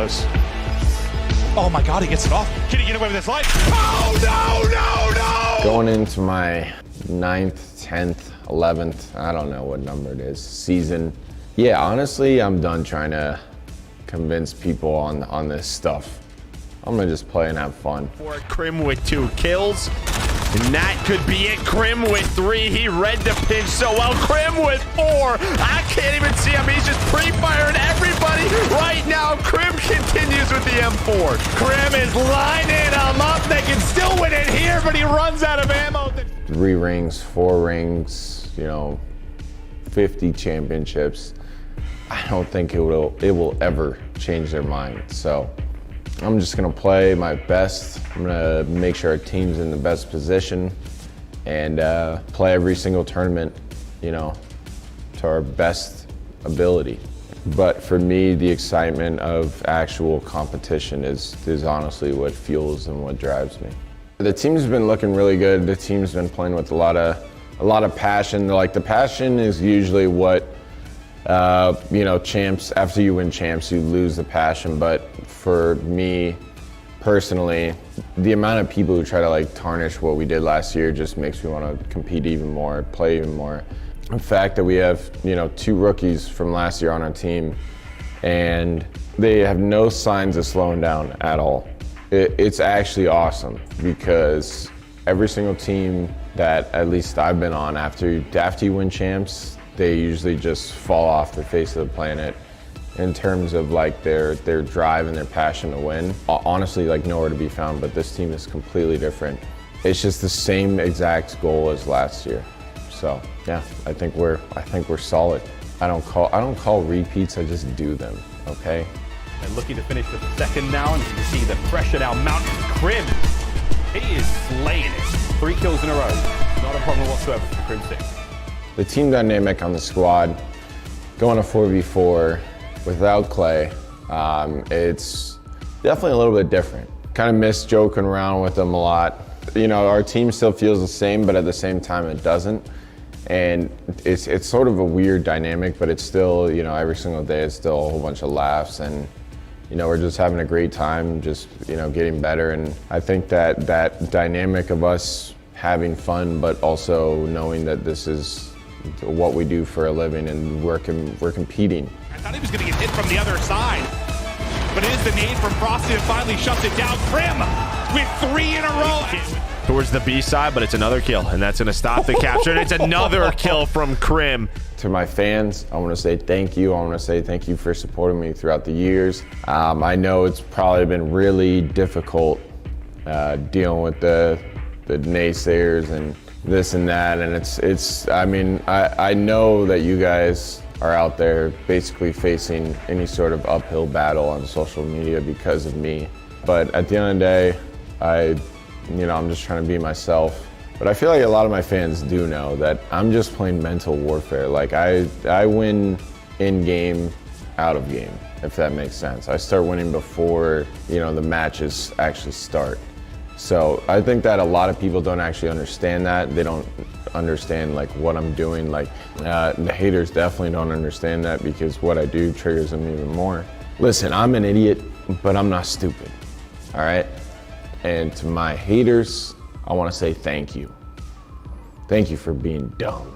close. Oh my God, he gets it off. Can he get away with this life? Oh, no! Going into my 9th, 10th, 11th, I don't know what number it is, season. Yeah, honestly, I'm done trying to convince people on this stuff. I'm gonna just play and have fun. For Krim with 2 kills. And that could be it. Krim with 3. He read the pinch so well. Krim with 4. I can't even see him. He's just pre-firing everybody right now. Krim continues with the M4. Krim is lining them up. They can still win it here, but he runs out of ammo. 3 rings, 4 rings, 50 championships. I don't think it will ever change their mind. So I'm just gonna play my best. I'm gonna make sure our team's in the best position and play every single tournament, to our best ability. But for me, the excitement of actual competition is honestly what fuels and what drives me. The team's been looking really good. The team's been playing with a lot of passion. Like, the passion is usually what champs, after you win champs, you lose the passion. But for me personally, the amount of people who try to tarnish what we did last year just makes me want to compete even more, play even more. The fact that we have, 2 rookies from last year on our team, and they have no signs of slowing down at all. It's actually awesome, because every single team that at least I've been on, after you win champs, they usually just fall off the face of the planet in terms of their drive and their passion to win. Honestly, nowhere to be found, but this team is completely different. It's just the same exact goal as last year. So yeah, I think we're solid. I don't call repeats, I just do them, okay? They're looking to finish the second now, and you can see the pressure now mounting. Krim, he is slaying it. 3 kills in a row. Not a problem whatsoever for Krim 6. The team dynamic on the squad, going to 4v4 without Clay, it's definitely a little bit different. Kind of miss joking around with them a lot. Our team still feels the same, but at the same time it doesn't. And it's sort of a weird dynamic, but it's still, every single day it's still a whole bunch of laughs, and we're just having a great time, just getting better. And I think that dynamic of us having fun, but also knowing that this is what we do for a living and we're competing. I thought he was going to get hit from the other side, but it is the nade from Frosty that finally shuts it down. Krim with 3 in a row. Towards the B side, but it's another kill, and that's going to stop the capture, and it's another kill from Krim. To my fans, I want to say thank you. I want to say thank you for supporting me throughout the years. I know it's probably been really difficult dealing with the naysayers and this and that, and I know that you guys are out there basically facing any sort of uphill battle on social media because of me. But at the end of the day, I'm just trying to be myself. But I feel like a lot of my fans do know that I'm just playing mental warfare. I win in game, out of game, if that makes sense. I start winning before, the matches actually start. So I think that a lot of people don't actually understand that. They don't understand what I'm doing. The haters definitely don't understand that, because what I do triggers them even more. Listen, I'm an idiot, but I'm not stupid, all right? And to my haters, I want to say thank you. Thank you for being dumb.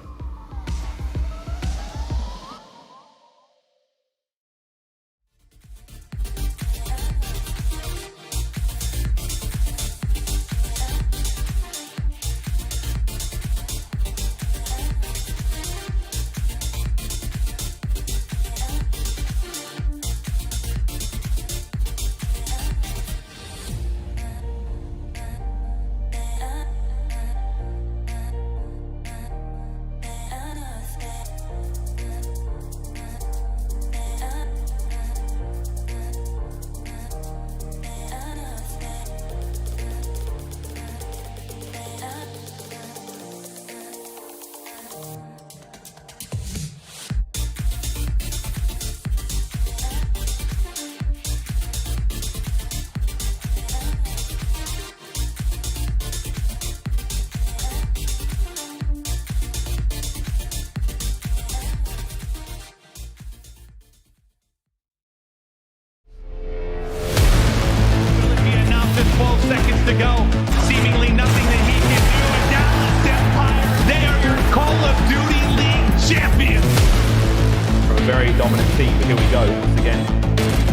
very dominant team. But here we go. Once again,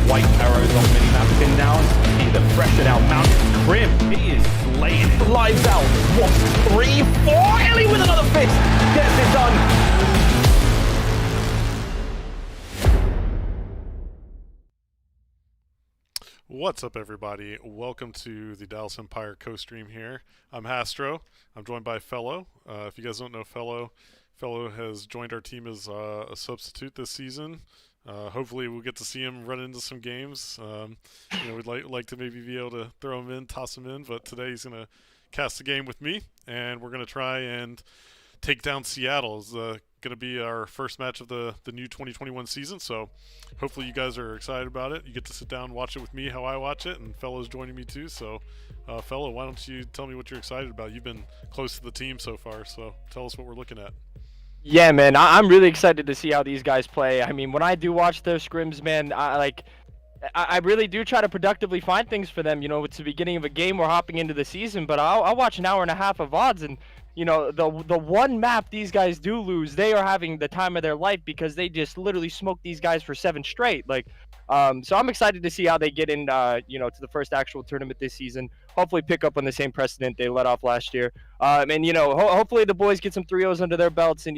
white arrows on the mini-map pin down. See the pressured out mountain. Crim, he is slaying it. Lives out. 1, 3, 4. Ellie with another fist. Gets it done. What's up, everybody? Welcome to the Dallas Empire co-stream here. I'm Hastr0. I'm joined by FeLo. If you guys don't know FeLo, FeLo has joined our team as a substitute this season. Hopefully we'll get to see him run into some games. We'd like to maybe be able to throw him in, toss him in, but today he's going to cast the game with me, and we're going to try and take down Seattle. It's going to be our first match of the new 2021 season, so hopefully you guys are excited about it. You get to sit down and watch it with me how I watch it, and FeLo's joining me too. So FeLo, why don't you tell me what you're excited about? You've been close to the team so far, so tell us what we're looking at. Yeah, man, I'm really excited to see how these guys play. I mean, when I do watch their scrims, man, I really do try to productively find things for them. You know, it's the beginning of a game, we're hopping into the season, but I'll watch an hour and a half of VODs, and you know, the one map these guys do lose, they are having the time of their life because they just literally smoked these guys for 7 straight. So I'm excited to see how they get in, to the first actual tournament this season. Hopefully pick up on the same precedent they let off last year. Hopefully the boys get some 3-0s under their belts, and,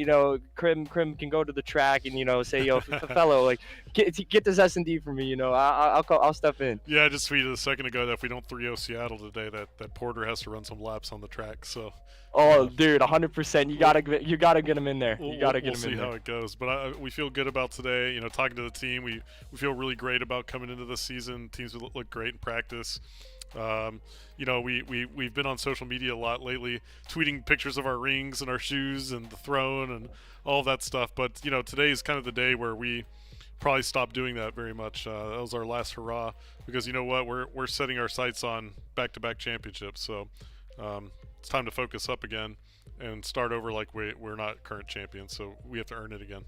Crim can go to the track and, say, yo, FeLo, get this S&D for me, I'll step in. Yeah, I just tweeted a second ago that if we don't 3-0 Seattle today, that Porter has to run some laps on the track, so. Oh, dude, 100%. You gotta get him in there. You gotta get him in there. We'll see how it goes, but we feel good about today. Talking to the team, we feel really great about coming into this season. Teams look great in practice. We've been on social media a lot lately, tweeting pictures of our rings and our shoes and the throne and all that stuff. But today is kind of the day where we probably stopped doing that very much. That was our last hurrah, because you know what, we're setting our sights on back-to-back championships. So it's time to focus up again and start over like we're not current champions, so we have to earn it again.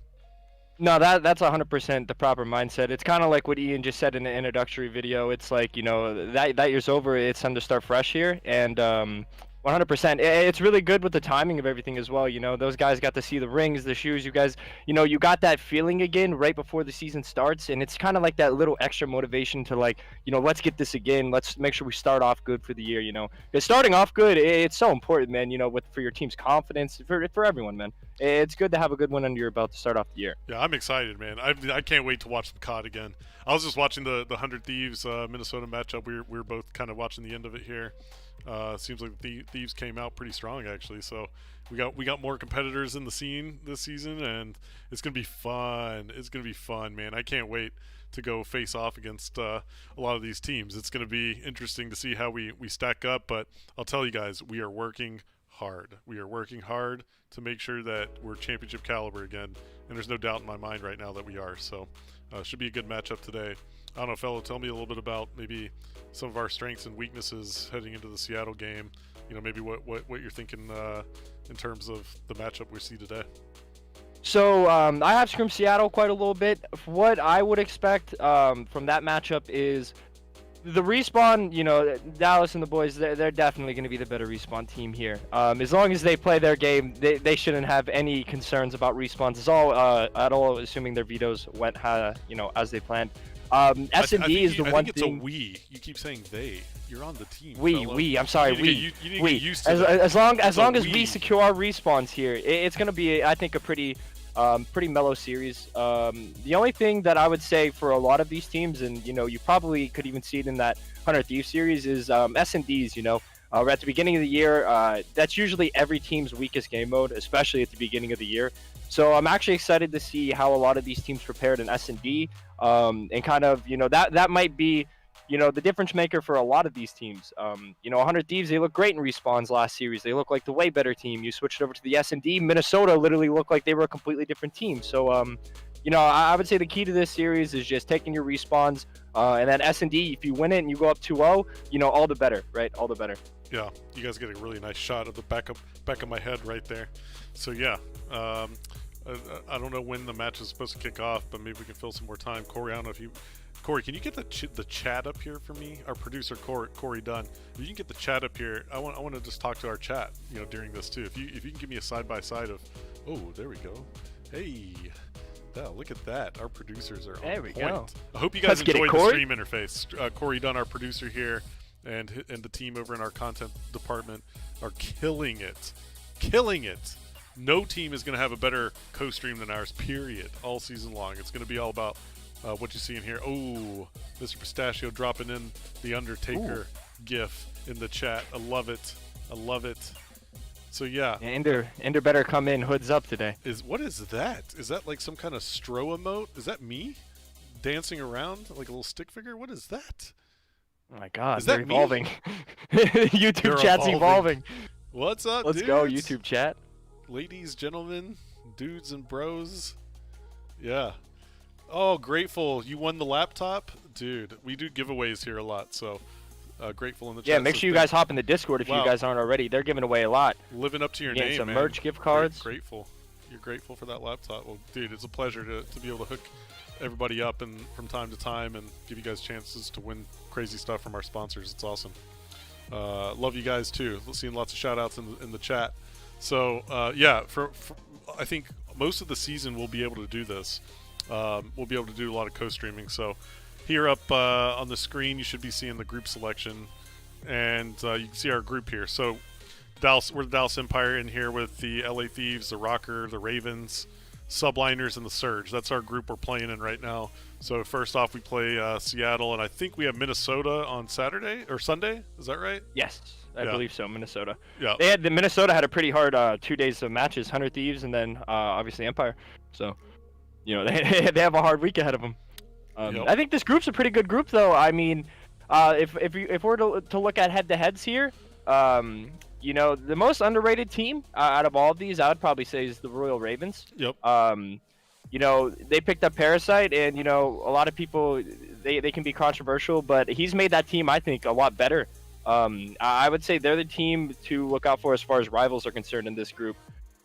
No, that's 100% the proper mindset. It's kind of like what Ian just said in the introductory video. It's like, that year's over. It's time to start fresh here. And 100%. It's really good with the timing of everything as well. Those guys got to see the rings, the shoes. You guys, you got that feeling again right before the season starts. And it's kind of like that little extra motivation to let's get this again. Let's make sure we start off good for the year, Because starting off good, it's so important, man, for your team's confidence, for everyone, man. It's good to have a good one under your belt to start off the year. Yeah, I'm excited, man. I can't wait to watch the COD again. I was just watching the 100 Thieves Minnesota matchup. We were both kind of watching the end of it here. Seems like the Thieves came out pretty strong, actually. So we got more competitors in the scene this season, and it's gonna be fun. It's gonna be fun, man. I can't wait to go face off against a lot of these teams. It's gonna be interesting to see how we stack up. But I'll tell you guys, we are working hard. We are working hard to make sure that we're championship caliber again, and there's no doubt in my mind right now that we are. So should be a good matchup today. I don't know, FeLo, tell me a little bit about maybe some of our strengths and weaknesses heading into the Seattle game. Maybe what you're thinking in terms of the matchup we see today. So I have scrimmed Seattle quite a little bit. What I would expect from that matchup is the respawn. Dallas and the boys, they're definitely going to be the better respawn team here. As long as they play their game, they shouldn't have any concerns about respawns. It's all at all assuming their vetoes went as they planned. S&D is the one thing. I think it's a we. You keep saying they. You're on the team. We. I'm sorry. You need to get used to as long as we secure our respawns here, it's gonna be, I think, a pretty mellow series. The only thing that I would say for a lot of these teams, and you probably could even see it in that 100 Thieves series, is S&Ds. We're at the beginning of the year. That's usually every team's weakest game mode, especially at the beginning of the year. So I'm actually excited to see how a lot of these teams prepared in S&D, and kind of, that might be, the difference maker for a lot of these teams. 100 Thieves, they look great in respawns last series. They look like the way better team. You switched over to the S&D. Minnesota literally looked like they were a completely different team. So, I would say the key to this series is just taking your respawns, and then S&D, if you win it and you go up 2-0, all the better, right? All the better. Yeah, you guys get a really nice shot of the back of my head right there. So yeah, I don't know when the match is supposed to kick off, but maybe we can fill some more time. Corey, I don't know if you... Corey, can you get the chat up here for me? Our producer, Corey Dunn. If you can get the chat up here, I want to just talk to our chat, during this too. If you can give me a side-by-side of... Oh, there we go. Hey, Yeah, look at that. Our producers are on There we point. go. I hope you guys Let's get it, enjoyed the Corey. stream interface. Corey Dunn, our producer here, and the team over in our content department are killing it. Killing it. No team is going to have a better co-stream than ours, period, all season long. It's going to be all about what you see in here. Oh, Mr. Pistachio dropping in the Undertaker gif in the chat. I love it. I love it. So yeah, Ender better come in hoods up today. what is that? Is that like some kind of Stro emote? Is that me dancing around like a little stick figure? What is that? Oh my God, Is they're that me? evolving. YouTube They're chat's evolving. What's up, Let's dudes? go, YouTube chat. Ladies, gentlemen, dudes and bros. Yeah. Oh, grateful. You won the laptop? Dude, we do giveaways here a lot, so grateful in the chat. Yeah, make says sure you thank- guys hop in the Discord if Wow. you guys aren't already. They're giving away a lot. Living up to your Getting name, some man. merch, gift cards. Grateful. You're grateful for that laptop. Well, dude, it's a pleasure to be able to hook everybody up and from time to time and give you guys chances to win crazy stuff from our sponsors. It's awesome. Love you guys too. Seeing lots of shout outs in the chat. So yeah, for I think most of the season we'll be able to do this. We'll be able to do a lot of co-streaming. So here up on the screen, you should be seeing the group selection, and you can see our group here. So we're the Dallas Empire in here with the LA Thieves, the Rocker, the Ravens, Subliners, and the Surge. That's our group we're playing in right now. So first off, we play Seattle, and I think we have Minnesota on Saturday or Sunday. Is that right? Yes, I Yeah. believe so. Minnesota. Yeah. Minnesota had a pretty hard 2 days of matches. 100 Thieves and then obviously Empire. So, you know, they have a hard week ahead of them. Yep. I think this group's a pretty good group, though. I mean, if we're to look at head-to-heads here, you know, the most underrated team out of all of these, I would probably say, is the Royal Ravens. Yep. You know, they picked up Parasite, and, you know, a lot of people, they can be controversial, but he's made that team, I think, a lot better. I would say they're the team to look out for as far as rivals are concerned in this group.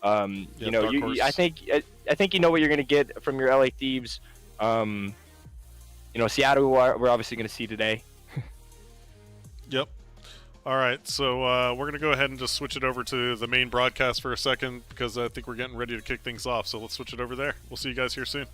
You know, Dark Horse. I think you know what you're going to get from your LA Thieves. You know, Seattle, we're obviously going to see today. Yep. All right, so we're going to go ahead and just switch it over to the main broadcast for a second because I think we're getting ready to kick things off. So let's switch it over there. We'll see you guys here soon.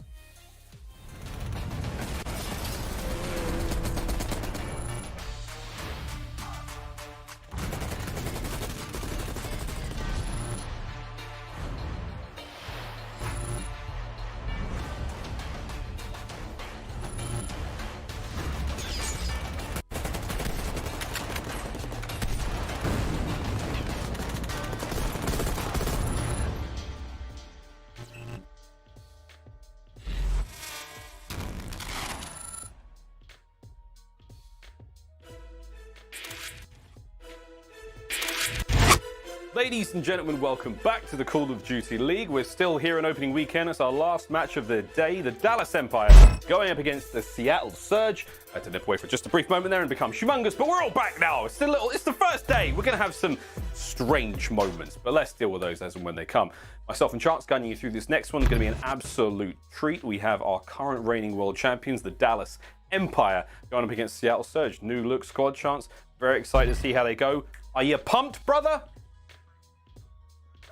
Ladies and gentlemen, welcome back to the Call of Duty League. We're still here on opening weekend. It's our last match of the day. The Dallas Empire going up against the Seattle Surge. I had to nip away for just a brief moment there and become humongous, but we're all back now. It's the first day. We're going to have some strange moments, but let's deal with those as and when they come. Myself and Chance guiding you through this next one is going to be an absolute treat. We have our current reigning world champions, the Dallas Empire, going up against Seattle Surge. New look squad, Chance. Very excited to see how they go. Are you pumped, brother?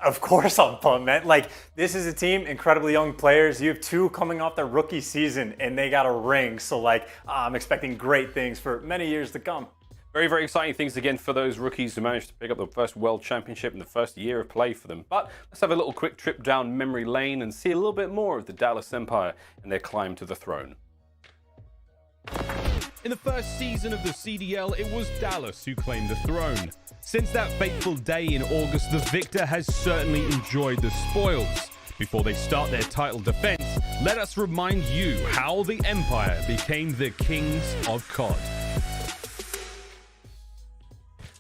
Of course I'm pumped, man. Like, this is a team, incredibly young players. You have two coming off their rookie season, and they got a ring. So, like, I'm expecting great things for many years to come. Very, very exciting things again for those rookies who managed to pick up the first World Championship in the first year of play for them. But let's have a little quick trip down memory lane and see a little bit more of the Dallas Empire and their climb to the throne. In the first season of the CDL, it was Dallas who claimed the throne. Since that fateful day in August, the victor has certainly enjoyed the spoils. Before they start their title defense, let us remind you how the Empire became the kings of COD.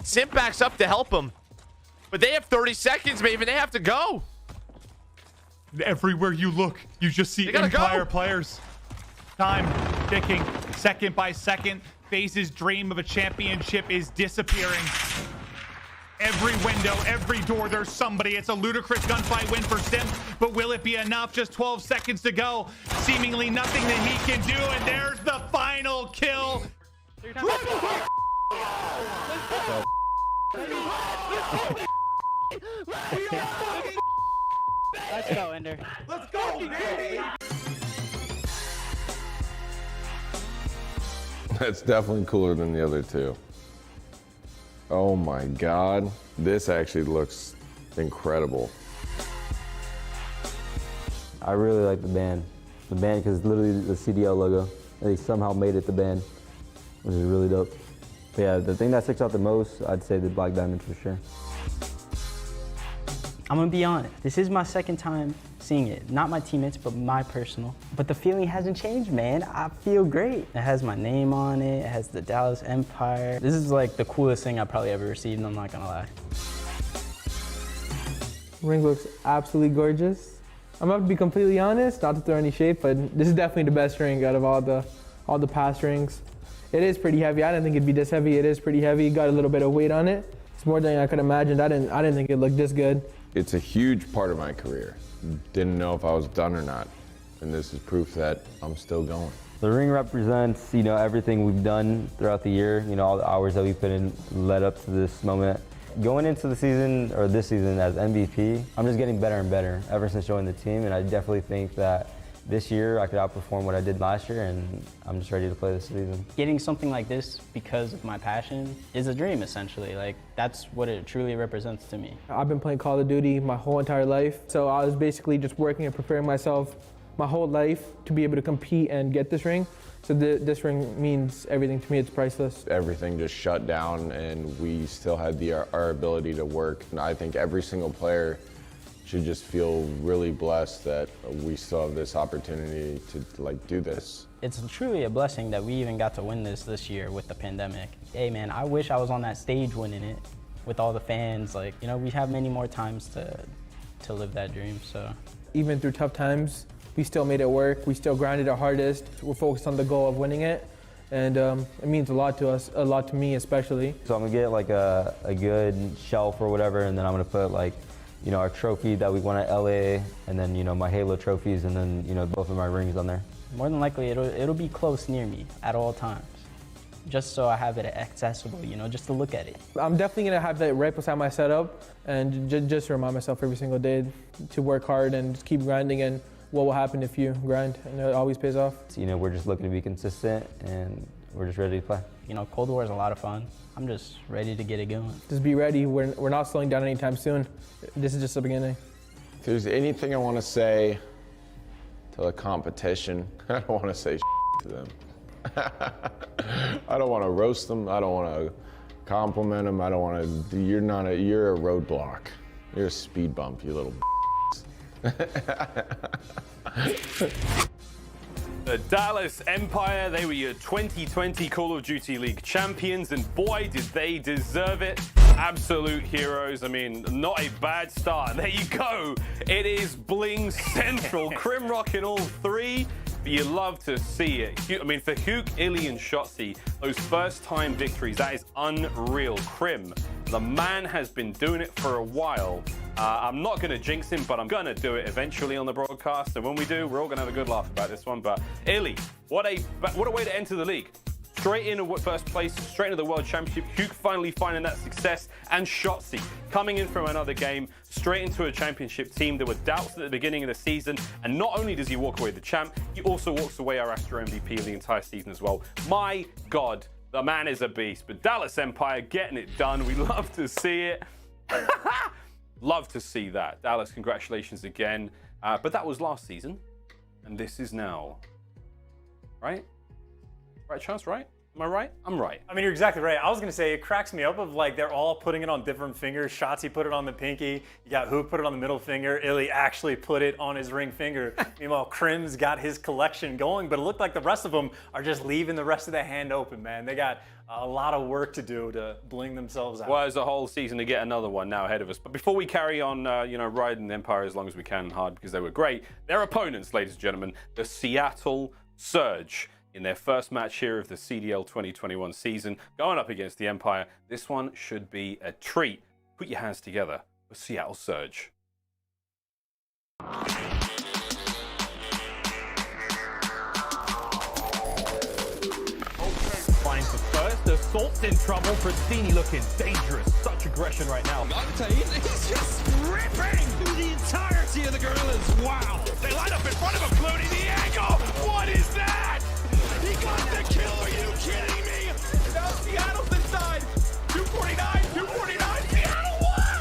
Simp backs up to help him. But they have 30 seconds, maybe. They have to go. Everywhere you look, you just see They gotta Empire go. players. Time ticking, second by second. FaZe's dream of a championship is disappearing. Every window, every door, there's somebody. It's a ludicrous gunfight win for Sim, but will it be enough? Just 12 seconds to go. Seemingly nothing that he can do, and there's the final kill. Let's go, Ender. Let's go, baby! That's definitely cooler than the other two. Oh my God. This actually looks incredible. I really like the band. The band, because it's literally the CDL logo. And they somehow made it the band, which is really dope. But yeah, the thing that sticks out the most, I'd say the black diamond for sure. I'm gonna be honest, this is my second time seeing it. Not my teammates, but my personal. But the feeling hasn't changed, man. I feel great. It has my name on it, it has the Dallas Empire. This is like the coolest thing I've probably ever received, I'm not gonna lie. Ring looks absolutely gorgeous. I'm about to be completely honest, not to throw any shade, but this is definitely the best ring out of all the past rings. It is pretty heavy. I didn't think it'd be this heavy. It is pretty heavy. Got a little bit of weight on it. It's more than I could imagine. I didn't think it looked this good. It's a huge part of my career. Didn't know if I was done or not. And this is proof that I'm still going. The ring represents, everything we've done throughout the year, all the hours that we put in led up to this moment. Going into the season, or this season as MVP, I'm just getting better and better ever since joining the team, and I definitely think that this year I could outperform what I did last year, and I'm just ready to play this season. Getting something like this because of my passion is a dream, essentially. Like, that's what it truly represents to me. I've been playing Call of Duty my whole entire life, so I was basically just working and preparing myself my whole life to be able to compete and get this ring. So this ring means everything to me. It's priceless. Everything just shut down, and we still had our ability to work. And I think every single player should just feel really blessed that we still have this opportunity to do this. It's truly a blessing that we even got to win this year with the pandemic. Hey man, I wish I was on that stage winning it with all the fans. We have many more times to live that dream, so. Even through tough times, we still made it work. We still grinded our hardest. We're focused on the goal of winning it. And it means a lot to us, a lot to me especially. So I'm gonna get a good shelf or whatever, and then I'm gonna put our trophy that we won at LA, and then my Halo trophies, and then both of my rings on there. More than likely it'll be close near me at all times, just so I have it accessible, just to look at it. I'm definitely gonna have that right beside my setup, and just to remind myself every single day to work hard and just keep grinding, and what will happen if you grind, and it always pays off. We're just looking to be consistent, and we're just ready to play. Cold War is a lot of fun. I'm just ready to get it going. Just be ready. We're not slowing down anytime soon. This is just the beginning. If there's anything I want to say to the competition, I don't want to say to them. I don't want to roast them. I don't want to compliment them. I don't want to. You're a roadblock. You're a speed bump, you little. The Dallas Empire, they were your 2020 Call of Duty League champions, and boy, did they deserve it. Absolute heroes. I mean, not a bad start. There you go. It is Bling Central. Crim rocking all three. But you love to see it. I mean, for Huke, Illy, and Shotzi, those first-time victories, that is unreal. Crim, the man has been doing it for a while. I'm not going to jinx him, but I'm going to do it eventually on the broadcast. And when we do, we're all going to have a good laugh about this one. But Illy, what a way to enter the league. Straight into first place, straight into the World Championship. Huke finally finding that success. And Shotzi coming in from another game, straight into a championship team. There were doubts at the beginning of the season. And not only does he walk away the champ, he also walks away our Hastr0 MVP of the entire season as well. My God, the man is a beast. But Dallas Empire getting it done. We love to see it. Love to see that. Dallas, congratulations again. But that was last season. And this is now. Right? Right, Chance, right? Am I right? I'm right. I mean, you're exactly right. I was going to say, it cracks me up of they're all putting it on different fingers. Shotzi put it on the pinky. You got Huke put it on the middle finger. Illy actually put it on his ring finger. Meanwhile, Crim's got his collection going, but it looked like the rest of them are just leaving the rest of the hand open, man. They got a lot of work to do to bling themselves out. Well, there's a whole season to get another one now ahead of us. But before we carry on, riding the Empire as long as we can hard because they were great, their opponents, ladies and gentlemen, the Seattle Surge, in their first match here of the CDL 2021 season, going up against the Empire. This one should be a treat. Put your hands together for Seattle Surge. Finds the first. Assault's in trouble. Pristini looking dangerous. Such aggression right now. Octane, he's just ripping through the entirety of the gorillas. Wow. They line up in front of him, Clooney. The angle. What is that? He got the kill. Are you kidding me? Now Seattle's inside. 249, 249. Seattle won!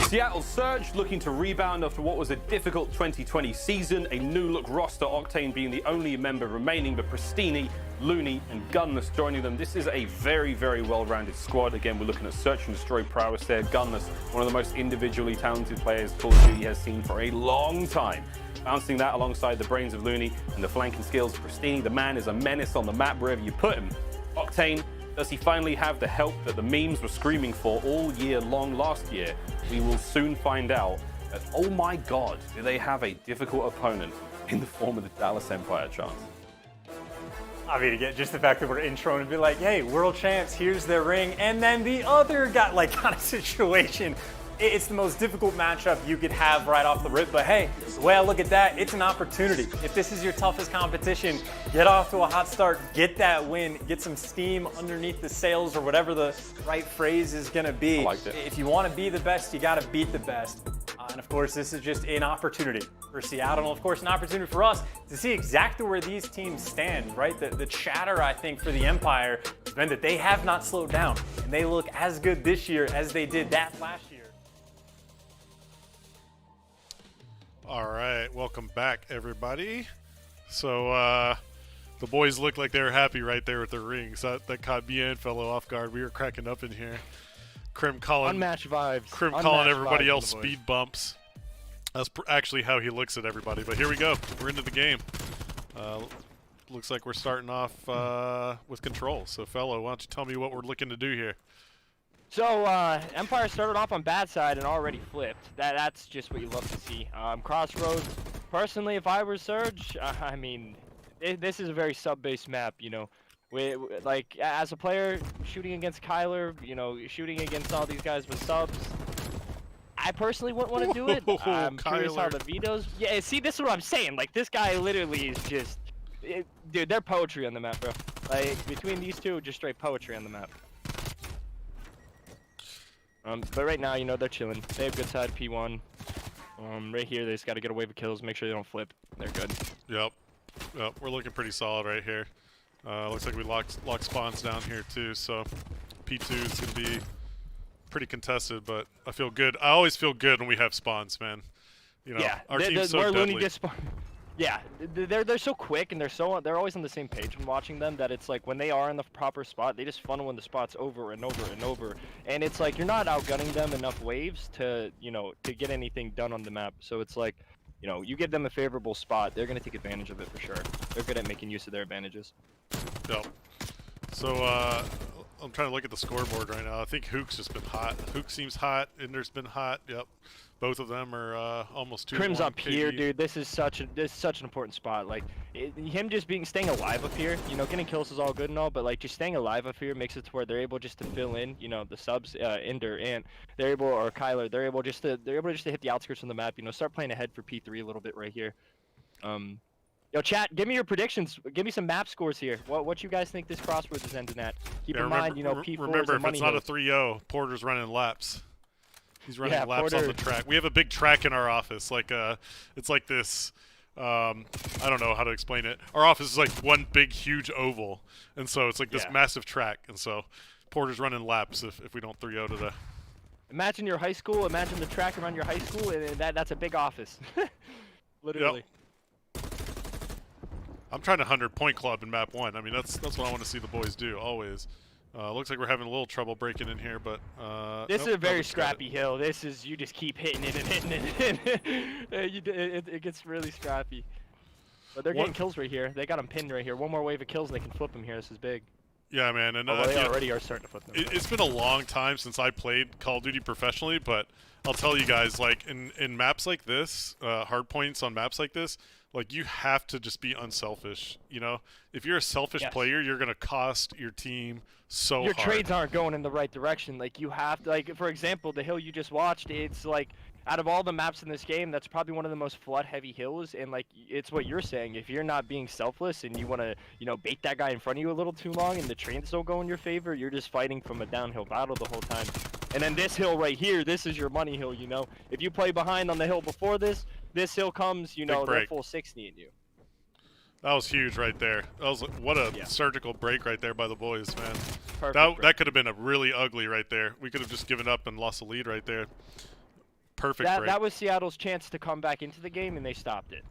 Seattle Surge looking to rebound after what was a difficult 2020 season. A new look roster, Octane being the only member remaining, but Pristini, Looney, and Gunless joining them. This is a very, very well-rounded squad. Again, we're looking at search and destroy prowess there. Gunless, one of the most individually talented players Call of Duty has seen for a long time. Bouncing that alongside the brains of Looney and the flanking skills of Pristini. The man is a menace on the map wherever you put him. Octane, does he finally have the help that the memes were screaming for all year long last year? We will soon find out. But oh my God, do they have a difficult opponent in the form of the Dallas Empire, Chance? I mean, again, just the fact that we're introing and be like, hey, world champs, here's their ring, and then the other guy, like, kind of situation. It's the most difficult matchup you could have right off the rip, but hey, the way I look at that, it's an opportunity. If this is your toughest competition, get off to a hot start, get that win, get some steam underneath the sails or whatever the right phrase is gonna be. I liked it. If you wanna be the best, you gotta beat the best. And of course, this is just an opportunity for Seattle, and of course, an opportunity for us to see exactly where these teams stand, right? The chatter, I think, for the Empire has been that they have not slowed down, and they look as good this year as they did that last year. All right, welcome back, everybody. So the boys look like they were happy right there with their rings. That caught me and FeLo off guard. We were cracking up in here. Crim calling Unmatched vibes. Crim Unmatched calling everybody vibes else from the boys. speed bumps. That's actually how he looks at everybody. But here we go. We're into the game. Looks like we're starting off with control. So FeLo, why don't you tell me what we're looking to do here? So, Empire started off on bad side and already flipped. That's just what you love to see. Crossroads, personally, if I were Surge, I mean, this is a very sub-based map, you know. Like, as a player, shooting against Kyler, you know, shooting against all these guys with subs, I personally wouldn't want to do it. I'm curious how the vetoes... Yeah, see, this is what I'm saying. Like, this guy literally is just... dude, they're poetry on the map, bro. Like, between these two, just straight poetry on the map. But right now, you know, they're chilling. They have good side P1. Right here, they just got to get a wave of kills, make sure they don't flip. They're good. Yep, we're looking pretty solid right here. Looks like we locked spawns down here too, so P2 is going to be pretty contested, but I feel good. I always feel good when we have spawns, man. You know, yeah, our team's so deadly. Yeah, they're so quick and they're always on the same page when watching them that it's like when they are in the proper spot, they just funnel in the spots over and over and over, and it's like you're not outgunning them enough waves to, you know, to get anything done on the map. So it's like, you know, you give them a favorable spot, they're gonna take advantage of it for sure. They're good at making use of their advantages. Yep. So I'm trying to look at the scoreboard right now. I think Hook's just been hot. Hook seems hot. Ender's been hot. Yep. Both of them are almost 2-1. Crim's up KD. here, dude. This is such an important spot. Like him just staying alive up here. You know, getting kills is all good and all, but like just staying alive up here makes it to where they're able just to fill in. You know, the subs, Ender, and they're able, or Kyler, they're able just to hit the outskirts of the map. You know, start playing ahead for P3 a little bit right here. Yo, chat, give me your predictions. Give me some map scores here. What you guys think this Crossroads is ending at? Keep in mind, you know, P4 remember, is if it's not a 3-0, Porter's running laps. He's running laps on the track. We have a big track in our office. Like it's like this. I don't know how to explain it. Our office is like one big, huge oval, and so it's like this massive track. And so Porter's running laps if we don't 3-0 today. Imagine your high school. Imagine the track around your high school, and that's a big office. Literally. Yep. I'm trying to 100-point club in map 1. I mean, that's what I want to see the boys do always. Looks like we're having a little trouble breaking in here, but this is a very scrappy hill. This is, you just keep hitting it and hitting it, and it gets really scrappy. But they're getting kills right here. They got them pinned right here. One more wave of kills, and they can flip them here. This is big. Yeah, man, and they already are starting to flip them. It's been a long time since I played Call of Duty professionally, but I'll tell you guys, like in maps like this, hard points on maps like this, like you have to just be unselfish. You know, if you're a selfish player, you're gonna cost your team so your hard. trades aren't going in the right direction. Like you have to, like for example, the hill you just watched. It's like out of all the maps in this game, that's probably one of the most flood-heavy hills. And like it's what you're saying. If you're not being selfless and you want to, bait that guy in front of you a little too long, and the trains don't go in your favor, you're just fighting from a downhill battle the whole time. And then this hill right here, this is your money hill. If you play behind on the hill before this hill comes, they're full 60 in you. That was huge right there. That was what a surgical break right there by the boys, man. Perfect That could have been a really ugly right there. We could have just given up and lost the lead right there. Perfect break. That was Seattle's chance to come back into the game, and they stopped it.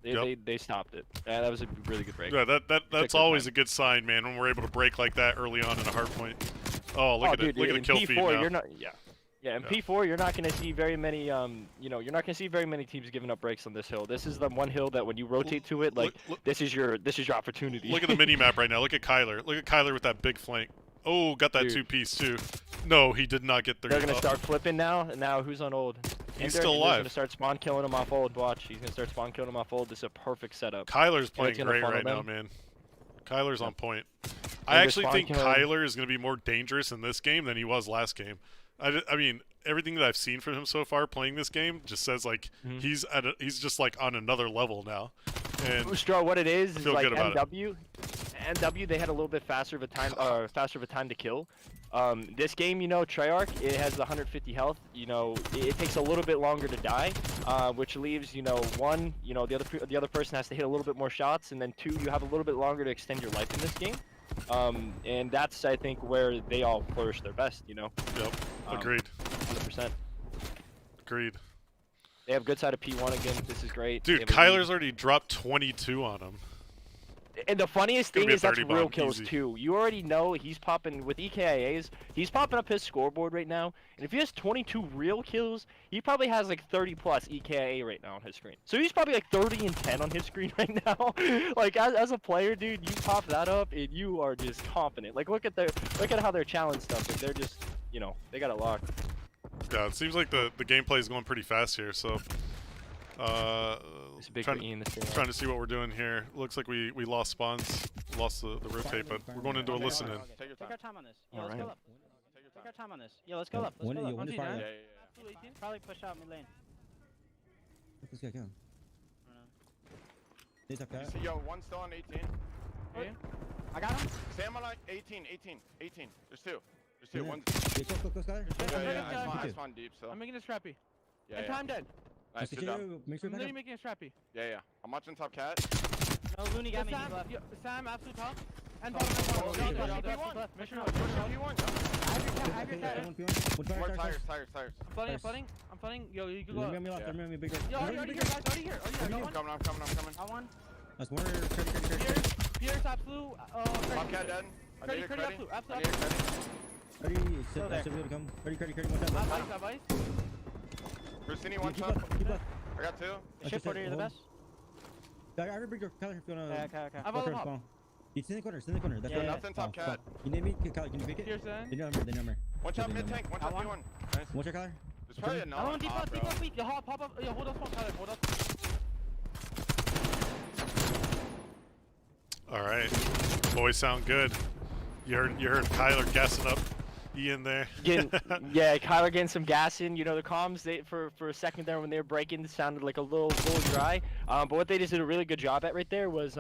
They stopped it. That was a really good break. Yeah, that's always a good sign, man, when we're able to break like that early on in a hard point. Oh, look at it. Look at the kill feed now. You're not, in P4, you're not going to see very many, you're not going to see very many teams giving up breaks on this hill. This is the one hill that when you rotate to it, this is your opportunity. Look at the mini map right now. Look at Kyler. Look at Kyler with that big flank. Oh, got that two-piece too. No, he did not get 30. They're going to start flipping now. And now who's on old? He's still alive. He's going to start spawn killing him off old. Watch. He's going to start spawn killing him off old. This is a perfect setup. Kyler's playing great right now, man. Kyler's on point. I actually think Kyler is going to be more dangerous in this game than he was last game. I mean, everything that I've seen from him so far playing this game just says like he's just like on another level now. And Straw, what it is like NW they had a little bit faster of a time to kill. This game, Treyarch, it has 150 health. It takes a little bit longer to die, which leaves one, the other person has to hit a little bit more shots, and then two, you have a little bit longer to extend your life in this game. And that's, I think, where they all flourish their best, Yep, agreed. 100%. Agreed. They have good side of P1 again. This is great. Dude, Kyler's already dropped 22 on him. And the funniest thing is that's real kills too. You already know he's popping with EKIAs. He's popping up his scoreboard right now. And if he has 22 real kills, he probably has like 30 plus EKIA right now on his screen. So he's probably like 30 and 10 on his screen right now. Like as a player, dude, you pop that up and you are just confident. Like look at how they're challenge stuff. Like, they're just, they got it locked. Yeah, it seems like the gameplay is going pretty fast here. So. Trying to see what we're doing here. Looks like we lost spawns, lost the rotate, but we're going into a listen in. Take our time on this. Yeah, let's go up. Take our time on this. Yeah, let's go up. Let's go up. Yeah. Probably push out mid lane. This guy can. Yo, one's still on 18. Okay. I got him. Sam on like 18. There's two. One's. I spawned deep, so. I'm making a strappy. Yeah. And time dead. Nice, Make sure I'm literally making a strappy. Yeah. I'm watching top cat. No, Looney got me. Sam, absolute top. And Mission up. I have your cat. More tires. I'm flooding. Yo, you can go up. Yo, Already here. I'm coming. Got one. That's more. Pierce, absolute. Top cat dead. I need a credit. Still there. Credit. One time. Brusini, one top. I got two. Ship order, you're the best. I remember your Kyler if you wanna. Okay. I'm on the top. It's in the corner. That's Yeah, nothing top cat. You name me, Kyler, can you pick it? Pierce then. The number. One top mid tank, one top P1. Nice. What's your Kyler? There's probably a I'm on deep top, bro. Yo, pop up. Yo, hold up, Tyler. Hold up. All right, boys sound good. You heard Kyler gassing up Ian there. Kyler getting some gas in. The comms for a second there when they were breaking, it sounded like a little dry. But what they just did a really good job at right there was,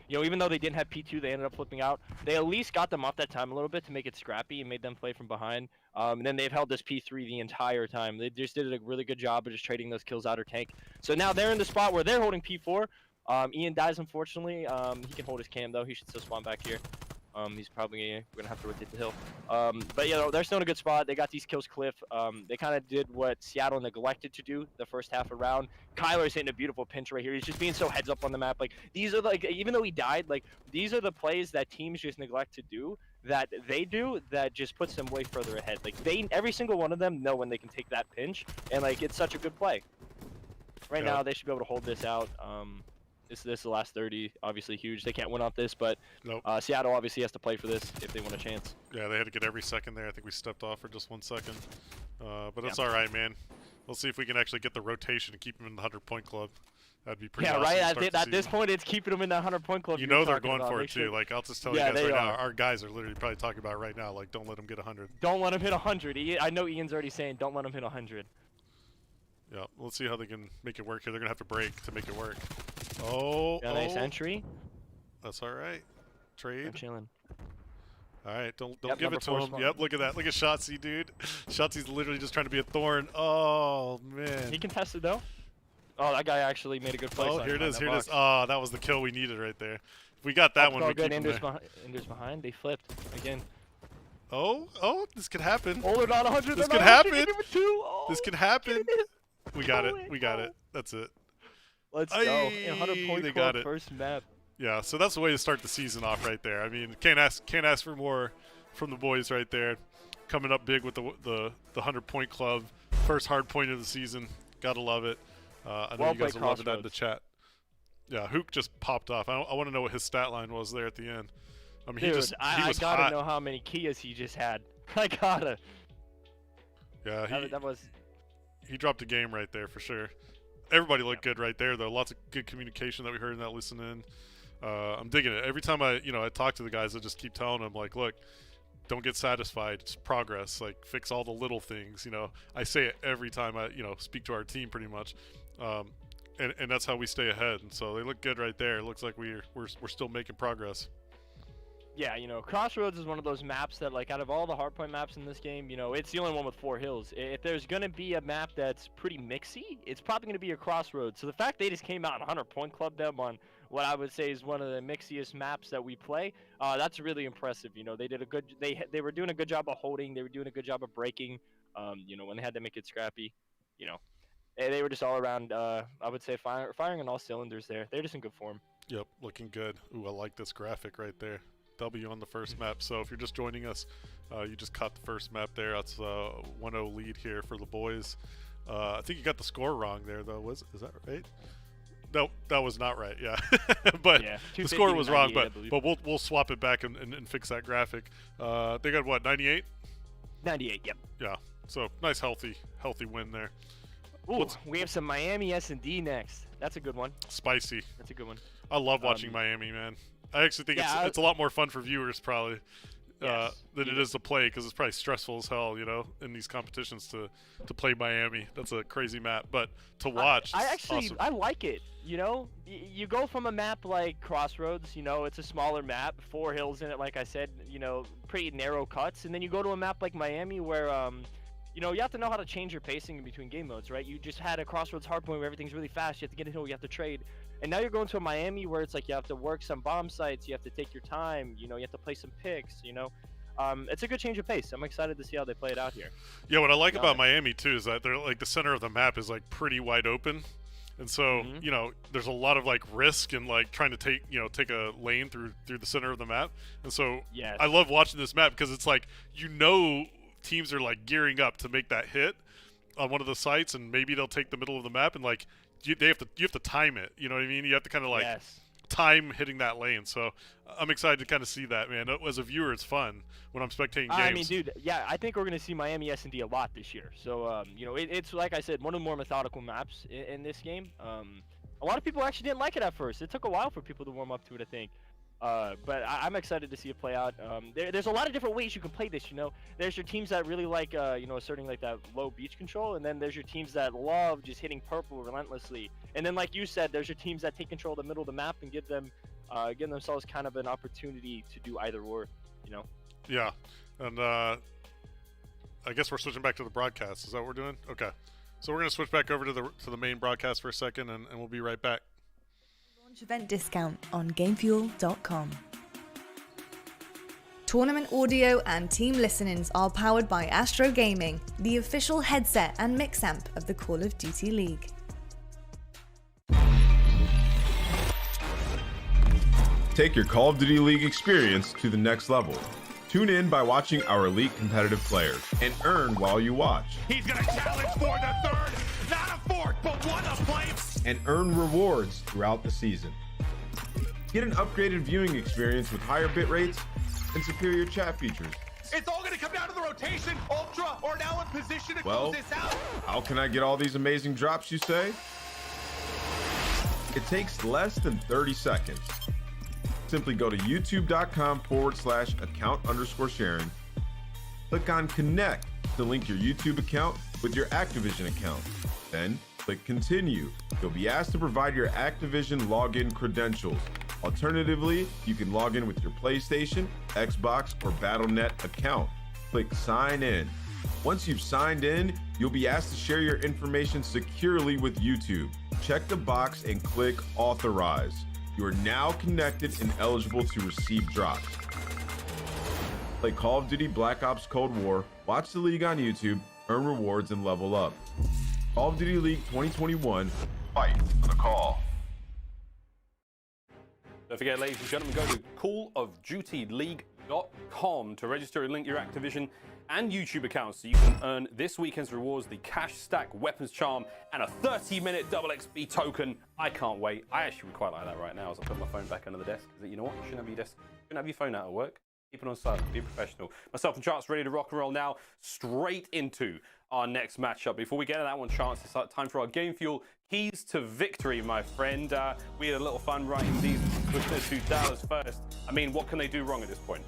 even though they didn't have P2, they ended up flipping out. They at least got them off that time a little bit to make it scrappy and made them play from behind. And then they've held this P3 the entire time. They just did a really good job of just trading those kills out or tank. So now they're in the spot where they're holding P4. Ian dies, unfortunately. He can hold his cam, though. He should still spawn back here. He's probably going to have to rotate the hill. But, they're still in a good spot. They got these kills cliff. They kind of did what Seattle neglected to do the first half of round. Kyler's hitting a beautiful pinch right here. He's just being so heads up on the map. Like, these are, even though he died, these are the plays that teams just neglect to do that they do that just puts them way further ahead. Every single one of them know when they can take that pinch, and, it's such a good play. Right now, they should be able to hold this out. This is the last 30, obviously huge. They can't win off this, but Seattle obviously has to play for this if they want a chance. Yeah, they had to get every second there. I think we stepped off for just 1 second. But it's all right, man. We'll see if we can actually get the rotation and keep them in the 100-point club. That'd be pretty Yeah, awesome right. to At, start thi- the at this season. point, it's keeping them in that 100-point club. You you're know they're talking going about. for it Make sure- too. Like I'll just tell Yeah, you guys they right now, are. our guys are literally probably talking about it right now. Like, don't let them get 100. Don't let him hit 100. I know Ian's already saying, don't let him hit 100. Yeah, let's see how they can make it work here. They're gonna have to break to make it work. Oh, Got a nice entry. That's all right. Trade. I'm chilling. All right, don't Yep, give number it to 4 him. spawn. Yep, look at that. Look at Shotzi, dude. Shotzi's literally just trying to be a thorn. Oh man. He contested though. Oh, that guy actually made a good play. Oh, here it is. Here it is. Oh, that was the kill we needed right there. If we got that one, we good. keep him there. Ender's behind. They flipped again. Oh, this could happen. Oh, they're not 100. This they're could not 100. happen. Give him 2. Oh, This could happen. We got Do it. We got it. That's it. Let's go. Aye, 100-point they club got it. first map. Yeah, so that's the way to start the season off right there. I mean, can't ask for more from the boys right there. Coming up big with the 100-point club. First hard point of the season. Gotta love it. I know Well you guys played, will love it in the Crossroads. chat. Yeah, Hook just popped off. I want to know what his stat line was there at the end. I mean, Dude, I was gotta hot. know how many Kias he just had. I gotta. Yeah, That was. he dropped a game right there for sure. Everybody looked good right there, though. Lots of good communication that we heard in that listen in. I'm digging it. Every time I talk to the guys, I just keep telling them, like, look, don't get satisfied. It's progress. Like, fix all the little things. I say it every time I, speak to our team pretty much. And that's how we stay ahead. And so they look good right there. It looks like we're still making progress. Yeah, Crossroads is one of those maps that, like, out of all the hardpoint maps in this game, it's the only one with 4 hills. If there's going to be a map that's pretty mixy, it's probably going to be a Crossroads. So the fact they just came out and 100-point club them on what I would say is one of the mixiest maps that we play, that's really impressive. They did a good, they were doing a good job of holding, they were doing a good job of breaking, when they had to make it scrappy, they were just all around, I would say, firing on all cylinders there. They're just in good form. Yep, looking good. Ooh, I like this graphic right there. W on the first map. So if you're just joining us, you just caught the first map there. That's 1-0 lead here for the boys. I think you got the score wrong there, though. Is that right? No, that was not right. Yeah, but yeah, the score was wrong. 98, But we'll swap it back and fix that graphic. They got what, 98? 98. Yep. Yeah. So nice, healthy win there. Ooh, we have some Miami S&D next. That's a good one. Spicy. That's a good one. I love watching Miami, man. I actually think it's a lot more fun for viewers probably than it is to play, because it's probably stressful as hell, in these competitions to play Miami. That's a crazy map, but to watch, I actually awesome. I like it. You go from a map like Crossroads, it's a smaller map, 4 hills in it, like I said, pretty narrow cuts, and then you go to a map like Miami where you have to know how to change your pacing in between game modes, right? You just had a Crossroads hardpoint where everything's really fast. You have to get a hill, you have to trade. And now you're going to a Miami where it's like you have to work some bomb sites, you have to take your time, you have to play some picks, It's a good change of pace. I'm excited to see how they play it out here. Yeah, what I like about Miami too is that they're like the center of the map is like pretty wide open. And so, there's a lot of like risk and like trying to take a lane through the center of the map. And so I love watching this map because it's like, teams are like gearing up to make that hit on one of the sites, and maybe they'll take the middle of the map, and like you have to time it. You know what I mean? You have to kind of like time hitting that lane. So I'm excited to kind of see that, man. As a viewer, it's fun when I'm spectating games. I mean, dude, yeah, I think we're gonna see Miami S&D a lot this year. So it's like I said, one of the more methodical maps in this game. A lot of people actually didn't like it at first. It took a while for people to warm up to it, I think. But I'm excited to see it play out. There's a lot of different ways you can play this, There's your teams that really like, asserting like that low beach control, and then there's your teams that love just hitting purple relentlessly. And then, like you said, there's your teams that take control of the middle of the map and give themselves kind of an opportunity to do either or, Yeah, and I guess we're switching back to the broadcast. Is that what we're doing? Okay, so we're gonna switch back over to the main broadcast for a second, and we'll be right back. Event discount on GameFuel.com. Tournament audio and team listenings are powered by Hastr0 Gaming, the official headset and mix amp of the Call of Duty League. Take your Call of Duty League experience to the next level. Tune in by watching our elite competitive players and earn while you watch. He's gonna challenge for the third, not a fourth, but one a play. And earn rewards throughout the season. Get an upgraded viewing experience with higher bit rates and superior chat features. It's all gonna come down to the rotation. Ultra are now in position to Well, close this out. how can I get all these amazing drops, you say? It takes less than 30 seconds. Simply go to youtube.com/account_sharing. Click on Connect to link your YouTube account with your Activision account. Then click Continue. You'll be asked to provide your Activision login credentials. Alternatively, you can log in with your PlayStation, Xbox, or Battle.net account. Click Sign In. Once you've signed in, you'll be asked to share your information securely with YouTube. Check the box and click Authorize. You are now connected and eligible to receive drops. Play Call of Duty Black Ops Cold War, watch the league on YouTube, earn rewards, and level up. Call of Duty League 2021, fight for the call. Don't forget, ladies and gentlemen, go to callofdutyleague.com to register and link your Activision and YouTube accounts so you can earn this weekend's rewards, the Cash Stack Weapons Charm, and a 30-minute double XP token. I can't wait. I actually would quite like that right now as I put my phone back under the desk. Because you know what? You shouldn't have your desk. You shouldn't have your phone out at work. Keep it on silent. Be professional. Myself and Chance ready to rock and roll now. Straight into our next matchup. Before we get to that one, Chance, it's time for our Game Fuel keys to victory, my friend. We had a little fun writing these to Dallas first. I mean, what can they do wrong at this point?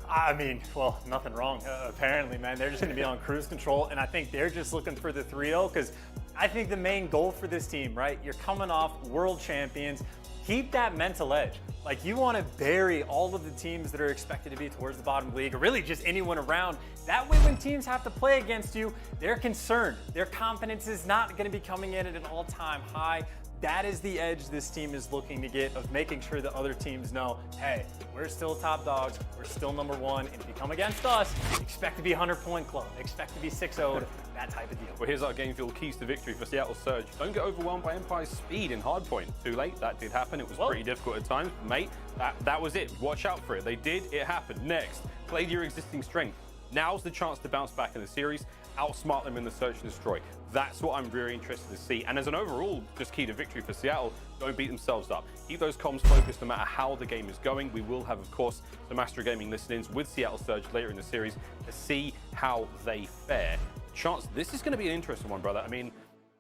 I mean, well, nothing wrong, apparently, man. They're just going to be on cruise control, and I think they're just looking for the 3-0 because I think the main goal for this team, right? You're coming off world champions. Keep that mental edge. Like, you want to bury all of the teams that are expected to be towards the bottom of the league, or really just anyone around. That way, when teams have to play against you, they're concerned. Their confidence is not going to be coming in at an all-time high. That is the edge this team is looking to get, of making sure that other teams know, hey, we're still top dogs, we're still #1, and if you come against us, expect to be 100-point club, expect to be 6-0'd, that type of deal. Well, here's our Game Fuel keys to victory for Seattle Surge. Don't get overwhelmed by Empire's speed in hardpoint. Too late, that did happen. It was pretty difficult at times, mate. That was it. Watch out for it. They did, it happened. Next, play to your existing strength. Now's the chance to bounce back in the series, outsmart them in the search and destroy. That's what I'm very interested to see. And as an overall just key to victory for Seattle, don't beat themselves up. Keep those comms focused no matter how the game is going. We will have, of course, some Astro Gaming listen-ins with Seattle Surge later in the series to see how they fare. Chance, this is going to be an interesting one, brother. I mean,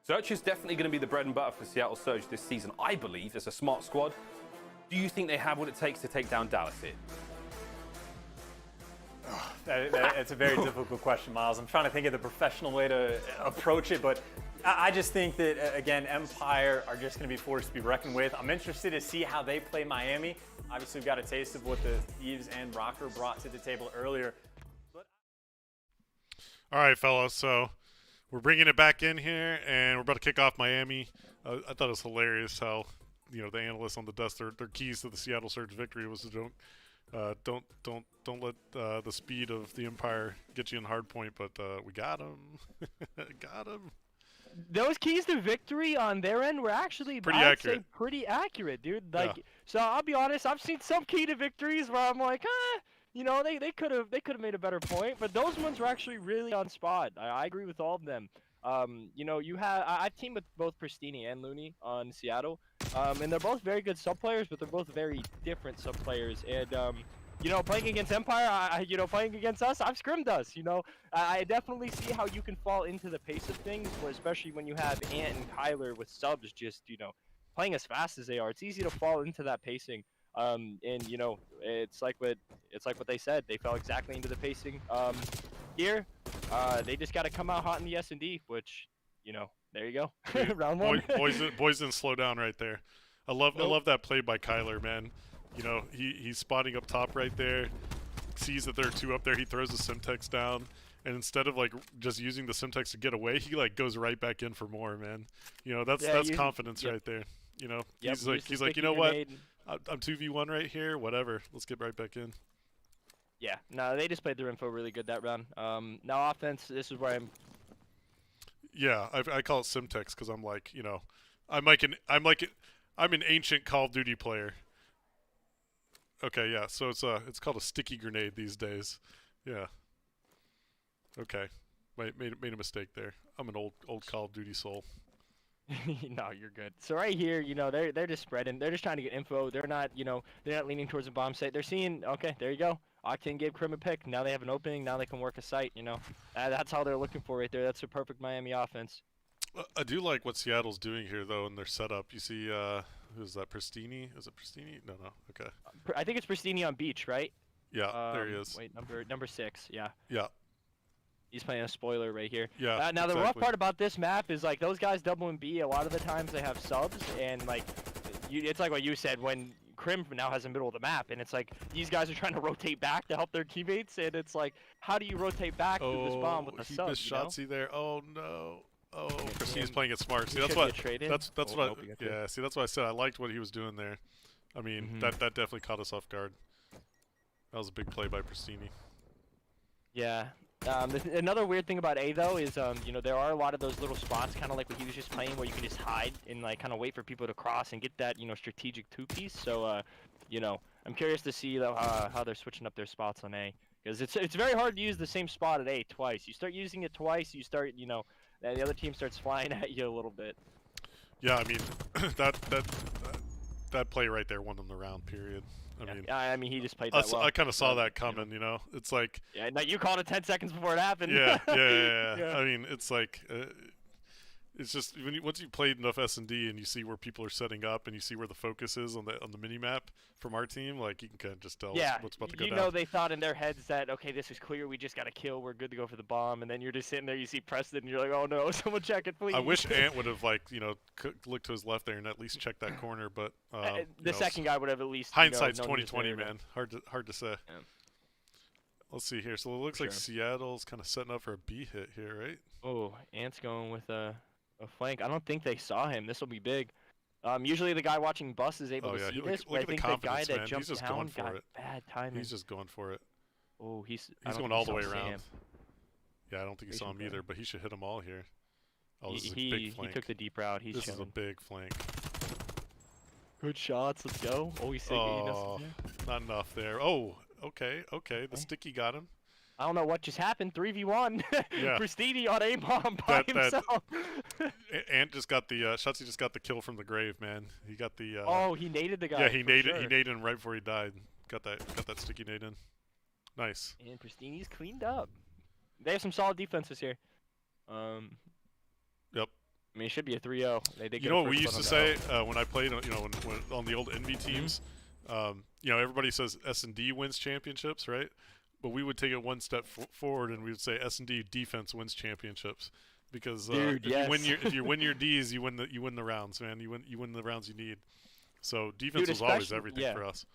Search is definitely going to be the bread and butter for Seattle Surge this season, I believe. It's a smart squad. Do you think they have what it takes to take down Dallas here? It's a very difficult question, Miles. I'm trying to think of the professional way to approach it, but I just think that, again, Empire are just going to be forced to be reckoned with. I'm interested to see how they play Miami. Obviously, we've got a taste of what the Thieves and Rocker brought to the table earlier. All right, fellas, so we're bringing it back in here, and we're about to kick off Miami. I thought it was hilarious how, you know, the analysts on the desk, their keys to the Seattle Surge victory was to don't let the speed of the Empire get you in hard point, but we got him. Got him. Those keys to victory on their end were actually pretty accurate, dude. Like, so I'll be honest, I've seen some key to victories where I'm like, you know, they could have made a better point, but those ones were actually really on spot. I agree with all of them. You know, I've teamed with both Pristini and Looney on Seattle, and they're both very good sub players, but they're both very different sub players. And you know, playing against Empire, you know, playing against us, I've scrimmed us. You know, I definitely see how you can fall into the pace of things, especially when you have Ant and Kyler with subs just, you know, playing as fast as they are. It's easy to fall into that pacing. And you know, it's like what they said. They fell exactly into the pacing. Here, they just got to come out hot in the S&D, which, you know, there you go. Round one. Boys didn't slow down right there. I love that play by Kyler, man. You know, he's spotting up top right there, sees that there are two up there. He throws the Simtex down, and instead of like just using the Simtex to get away, he like goes right back in for more, man. You know, that's confidence right there. You know, he's like, you know what? I'm 2v1 right here. Whatever. Let's get right back in. Yeah, no, they just played their info really good that round. Now offense, this is where I'm. Yeah, I call it Simtex because I'm like, you know, I'm an ancient Call of Duty player. Okay, yeah, so it's called a sticky grenade these days. Yeah. Okay, made a mistake there. I'm an old Call of Duty soul. No, you're good. So right here, you know, they're just spreading. They're just trying to get info. They're not, you know, they're not leaning towards a bomb site. They're seeing, okay, there you go. Octane gave Krim a pick. Now they have an opening. Now they can work a site, you know. That's how they're looking for right there. That's a perfect Miami offense. I do like what Seattle's doing here, though, in their setup. You see, who's that? Pristini? Is it Pristini? No. Okay. I think it's Pristini on Beach, right? Yeah, there he is. Wait, number 6. Yeah. Yeah. He's playing a spoiler right here. Yeah. Now the rough part about this map is like those guys double and B. A lot of the times they have subs, and like, it's like what you said when Crim now has the middle of the map, and it's like these guys are trying to rotate back to help their teammates, and it's like, how do you rotate back through this bomb with a he sub? missed Shotzzy there. Oh no. Oh, Christine's and playing it smart. See, he that's should what. get traded. That's Oh, what. nope, he got Yeah. See, that's what I said. I liked what he was doing there. I mean, that definitely caught us off guard. That was a big play by Pristini. Yeah. Another weird thing about A though is you know, there are a lot of those little spots, kind of like what he was just playing, where you can just hide and like kind of wait for people to cross and get that, you know, strategic 2-piece. So you know, I'm curious to see though how they're switching up their spots on A, because it's very hard to use the same spot at A twice. You start using it twice, you start, you know, the other team starts flying at you a little bit. Yeah, I mean, that play right there won them the round. Period. I mean, he just played that well. I kind of saw that coming, you know. It's like, yeah, no, you called it 10 seconds before it happened. Yeah. Yeah. I mean, it's like, it's just once you played enough S&D and you see where people are setting up and you see where the focus is on the mini map from our team, like you can kind of just tell what's about to go down. You know, they thought in their heads that, okay, this is clear, we just got to kill, we're good to go for the bomb, and then you're just sitting there, you see Preston, and you're like, oh no, someone check it, please. I wish Ant would have, like, you know, looked to his left there and at least checked that corner, but the second guy would have at least. Hindsight's you know, 2020, man. Hard to say. Yeah. Let's see here. So it looks like Seattle's kind of setting up for a B hit here, right? Oh, Ant's going with a flank. I don't think they saw him. This will be big. Usually the guy watching bus is able to see this, but I think the guy that jumped down got bad timing. He's just going for it. Oh, he's going all the way around. Yeah, I don't think he saw him either, but he should hit them all here. Oh, this is a big flank. He took the deep route. He's This is a big flank. Good shots. Let's go. Oh, he's not enough there. Oh, okay. The sticky got him. I don't know what just happened. 3v1. Yeah. Pristini on A-bomb by himself. Ant just got the Shotzzy just got the kill from the grave, man. He got the. Oh, he naded the guy. Yeah, he naded him right before he died. Got that sticky nade in. Nice. And Pristini's cleaned up. They have some solid defenses here. Yep. I mean, it should be a 3-0. You know what we used to say when I played, you know, when on the old Envy teams, you know, everybody says S&D wins championships, right? But we would take it one step forward and we would say S&D defense wins championships, because if you win your Ds, you win the rounds, man. You win the rounds you need. So defense was always everything for us.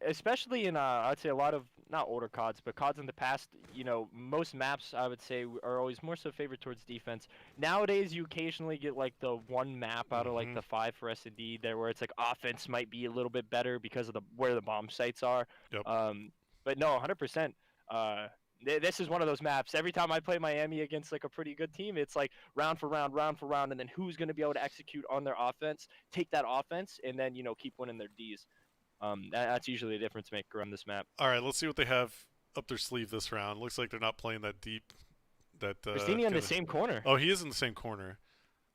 Especially in I'd say a lot of not older CODs, but CODs in the past, you know, most maps I would say are always more so favored towards defense. Nowadays you occasionally get like the one map out of like the 5 for S&D there where it's like offense might be a little bit better because of where the bomb sites are. Yep. But no, 100%. This is one of those maps. Every time I play Miami against like a pretty good team, it's like round for round, and then who's going to be able to execute on their offense, take that offense, and then, you know, keep winning their Ds. That's usually a difference maker on this map. All right, let's see what they have up their sleeve this round. Looks like they're not playing that deep. Pristini in the same corner. Oh, he is in the same corner.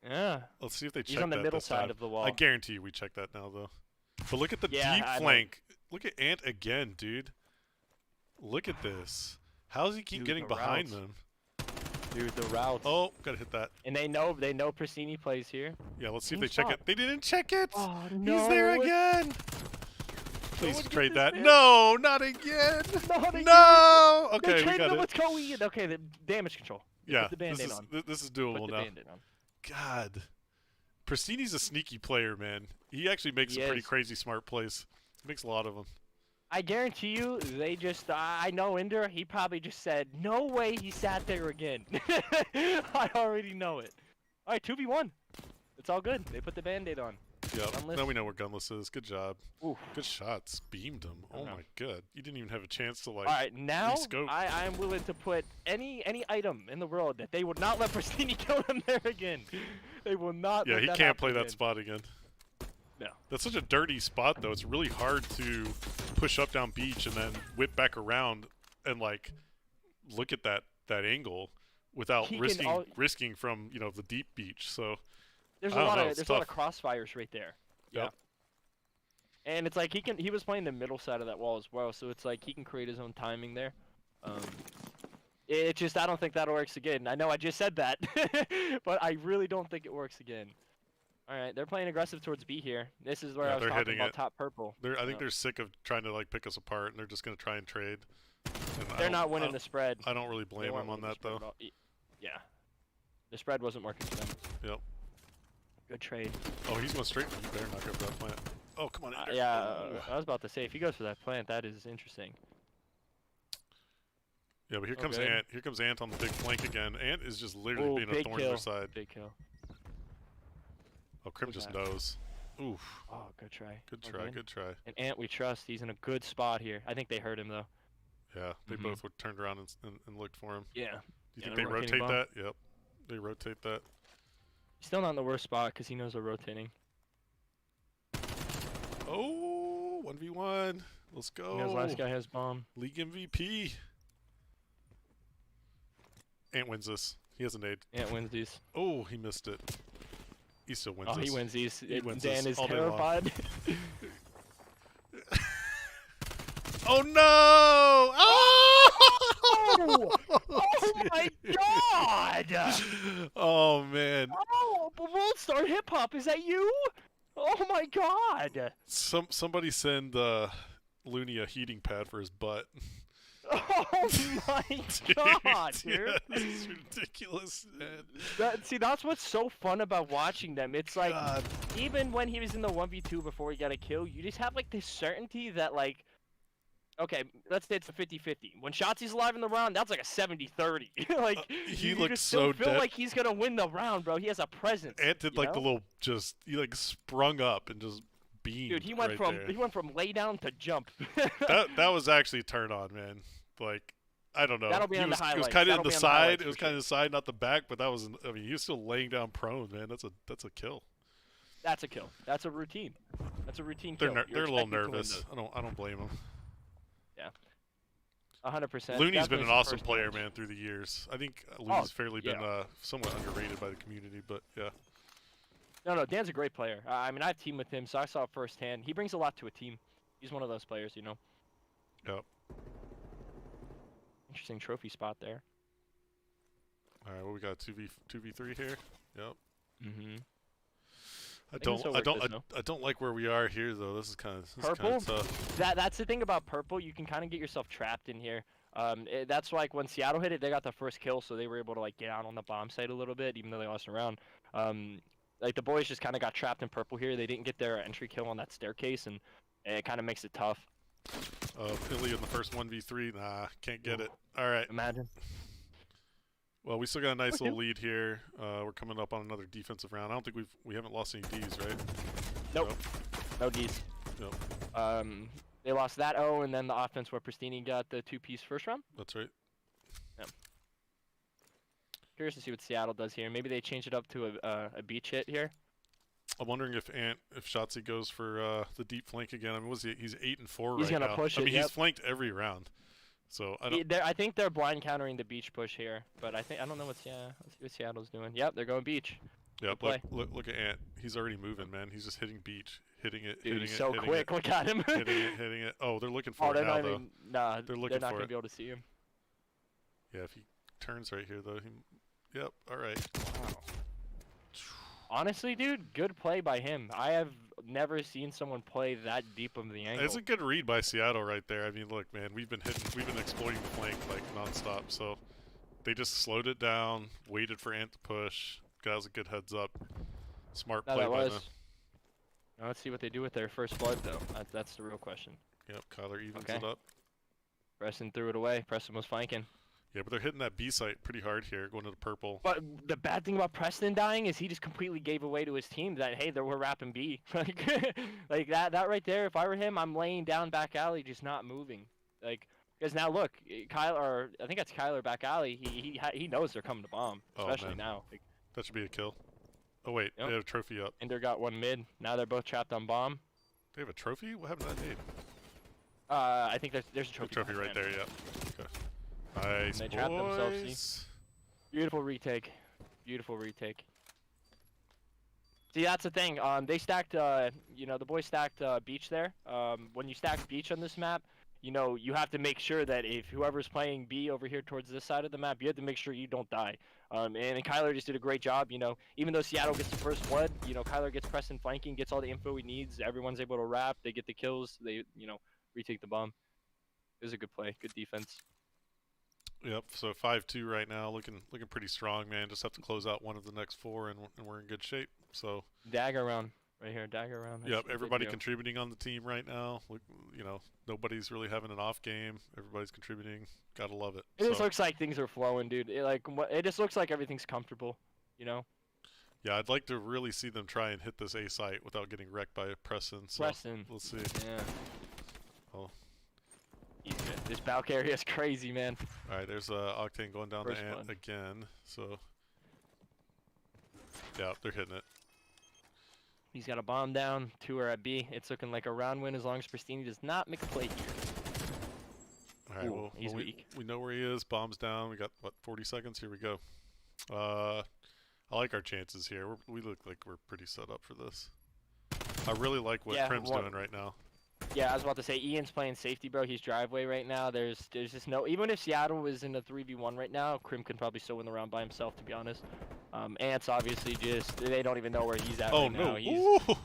Yeah. Let's see if they check that. He's on the middle side of the wall. I guarantee you we check that now, though. But look at the deep flank. Look at Ant again, dude. Look at this. How does he keep getting behind them? Dude, the routes. Oh, gotta hit that. And they know Pristini plays here. Yeah, let's see if they check it. They didn't check it. Oh, no. He's there again. Please trade that. No, not again. No. Okay, we got it. Let's go. Okay, the damage control. Yeah, put the Band-Aid on. This is doable now. God, Pristini's a sneaky player, man. He actually makes some pretty crazy smart plays. He makes a lot of them. I guarantee you, they just, I know Ender, he probably just said, no way he sat there again. I already know it. All right, 2v1. It's all good. They put the Band-Aid on. Yep. Now we know where Gunless is. Good job. Oof. Good shots. Beamed him. Oh my god. You didn't even have a chance to, like, all right, now rescope. I am willing to put any item in the world that they would not let Pristini kill him there again. They will not let he that can't play again. that spot again. No. That's such a dirty spot, though. It's really hard to push up down beach and then whip back around and, like, look at that angle without risking from, you know, the deep beach. So there's a lot of crossfires right there. Yep. Yeah. And it's like he was playing the middle side of that wall as well, so it's like he can create his own timing there. It just, I don't think that works again. I know I just said that, but I really don't think it works again. All right, they're playing aggressive towards B here. This is where I was talking about top purple. I think they're sick of trying to like pick us apart, and they're just gonna try and trade. And they're not winning the spread. I don't really blame them on that though. Yeah, the spread wasn't working for them. Yep. Good trade. Oh, he's going straight. You better not go for that plant. Oh, come on. Yeah, I was about to say if he goes for that plant, that is interesting. Yeah, but here comes Ant. Here comes Ant on the big flank again. Ant is just literally being a thorn in their side. Big kill. Oh, Crim just knows. Oof. Oh, good try. Good try. Good try. And Ant, we trust. He's in a good spot here. I think they heard him though. Yeah, they both were turned around and looked for him. Yeah. Do you think they rotate that? Yep. They rotate that. He's still not in the worst spot because he knows they're rotating. Oh, 1v1. Let's go. He knows last guy has bomb. League MVP. Ant wins this. He has a nade. Ant wins these. Oh, he missed it. He still wins this. He wins these. He wins Dan this is terrified. Oh no! Oh! Oh my god! Oh man! Oh, World Star Hip Hop, is that you? Oh my god! Somebody send Looney a heating pad for his butt. Oh my god, dude! Yeah, this is ridiculous, man. That's what's so fun about watching them. It's like, even when he was in the 1v2 before he got a kill, you just have like this certainty that like, okay, let's say it's a 50-50. When Shotzi's alive in the round, that's like a 70-30. Like, he you looks just so feel dead. like he's gonna win the round, bro. He has a presence. Ant did like the little he like sprung up and just beamed. Dude, he went from lay down to jump. that was actually a turn on, man. Like, I don't know. That'll be on the highlights. It was kind of in the side. It was kind of the side, not the back. But that was. I mean, he was still laying down prone, man. That's a kill. That's a kill. That's a routine. That's a routine kill. They're a little nervous. I don't blame them. Yeah. 100%. Looney's been an awesome player, man, through the years. I think Looney's fairly been somewhat underrated by the community, but yeah. No, Dan's a great player. I mean, I've teamed with him, so I saw it firsthand. He brings a lot to a team. He's one of those players, you know. Yep. Interesting trophy spot there. All right, well, we got 2v3 here. Yep. Mm-hmm. I don't like where we are here though. This is kind of tough. That's the thing about purple. You can kind of get yourself trapped in here. That's like when Seattle hit it, they got the first kill, so they were able to like get out on the bomb site a little bit, even though they lost a round. Like the boys just kind of got trapped in purple here. They didn't get their entry kill on that staircase, and it kind of makes it tough. Philly in the first 1v3. Nah, can't get it. All right. Imagine. Well, we still got a nice little lead here. We're coming up on another defensive round. I don't think we haven't lost any Ds, right? Nope. No Ds. Nope. They lost that O, and then the offense where Pristini got the 2-piece first round. That's right. Yeah. Curious to see what Seattle does here. Maybe they change it up to a beach hit here. I'm wondering if Shotzi goes for the deep flank again. I mean, he's 8-4 right now. He's gonna push it. I mean, he's flanked every round. So I think they're blind countering the beach push here, but I don't know let's see what Seattle's doing. Yep, they're going beach. Yep, look at Ant. He's already moving, man. He's just hitting beach, hitting it, Dude, hitting he's it, so quick. it, Look at him. hitting it. Oh, they're looking for it now, though. Nah, they're looking not for gonna it. be able to see him. Yeah, if he turns right here, though. Yep. All right. Wow. Honestly, dude, good play by him. I have never seen someone play that deep of the angle. It's a good read by Seattle right there. I mean, look, man, we've been exploiting the flank like nonstop. So they just slowed it down, waited for Ant to push. Got us a good heads up. Smart play by them. Now let's see what they do with their first blood, though. That's the real question. Yep, Kyler evens it up. Preston threw it away. Preston was flanking. Yeah, but they're hitting that B site pretty hard here, going to the purple. But the bad thing about Preston dying is he just completely gave away to his team that, hey, we're wrapping B. Like that right there, if I were him, I'm laying down back alley, just not moving. Like, because now look, I think that's Kyler back alley. He knows they're coming to bomb, especially now. Like, that should be a kill. Oh wait, they have a trophy up. Ender got one mid. Now they're both trapped on bomb. They have a trophy? What happened to that nade? I think there's a trophy. The trophy right there, yeah. Okay. Nice, and they trapped themselves. See? Beautiful retake. Beautiful retake. See, that's the thing. They stacked, the boys stacked beach there. When you stack beach on this map, you know, you have to make sure that if whoever's playing B over here towards this side of the map, you have to make sure you don't die. And Kyler just did a great job, you know. Even though Seattle gets the first blood, you know, Kyler gets pressed and flanking, gets all the info he needs. Everyone's able to wrap. They get the kills. They, you know, retake the bomb. It was a good play, good defense. Yep. So 5-2 right now, looking pretty strong, man. Just have to close out one of the next 4, and we're in good shape. So dagger round right here, dagger round. Yep. Everybody contributing on the team right now. Look, you know, nobody's really having an off game. Everybody's contributing. Gotta love it. It just looks like things are flowing, dude. It just looks like everything's comfortable, you know. Yeah, I'd like to really see them try and hit this A site without getting wrecked by Preston. So Preston. We'll see. Yeah. Oh. This Balk area is crazy, man. All right, there's Octane going down First the ant one. again. So, yeah, they're hitting it. He's got a bomb down. 2 are at B. It's looking like a round win as long as Pristini does not make a play here. All right, well, he's weak. We know where he is. Bomb's down. We got, what, 40 seconds? Here we go. I like our chances here. We look like we're pretty set up for this. I really like what Crim's doing right now. Yeah, I was about to say, Ian's playing safety, bro. He's driveway right now. There's just no... Even if Seattle was in a 3v1 right now, Crim could probably still win the round by himself, to be honest. Ants obviously just... They don't even know where he's at right now.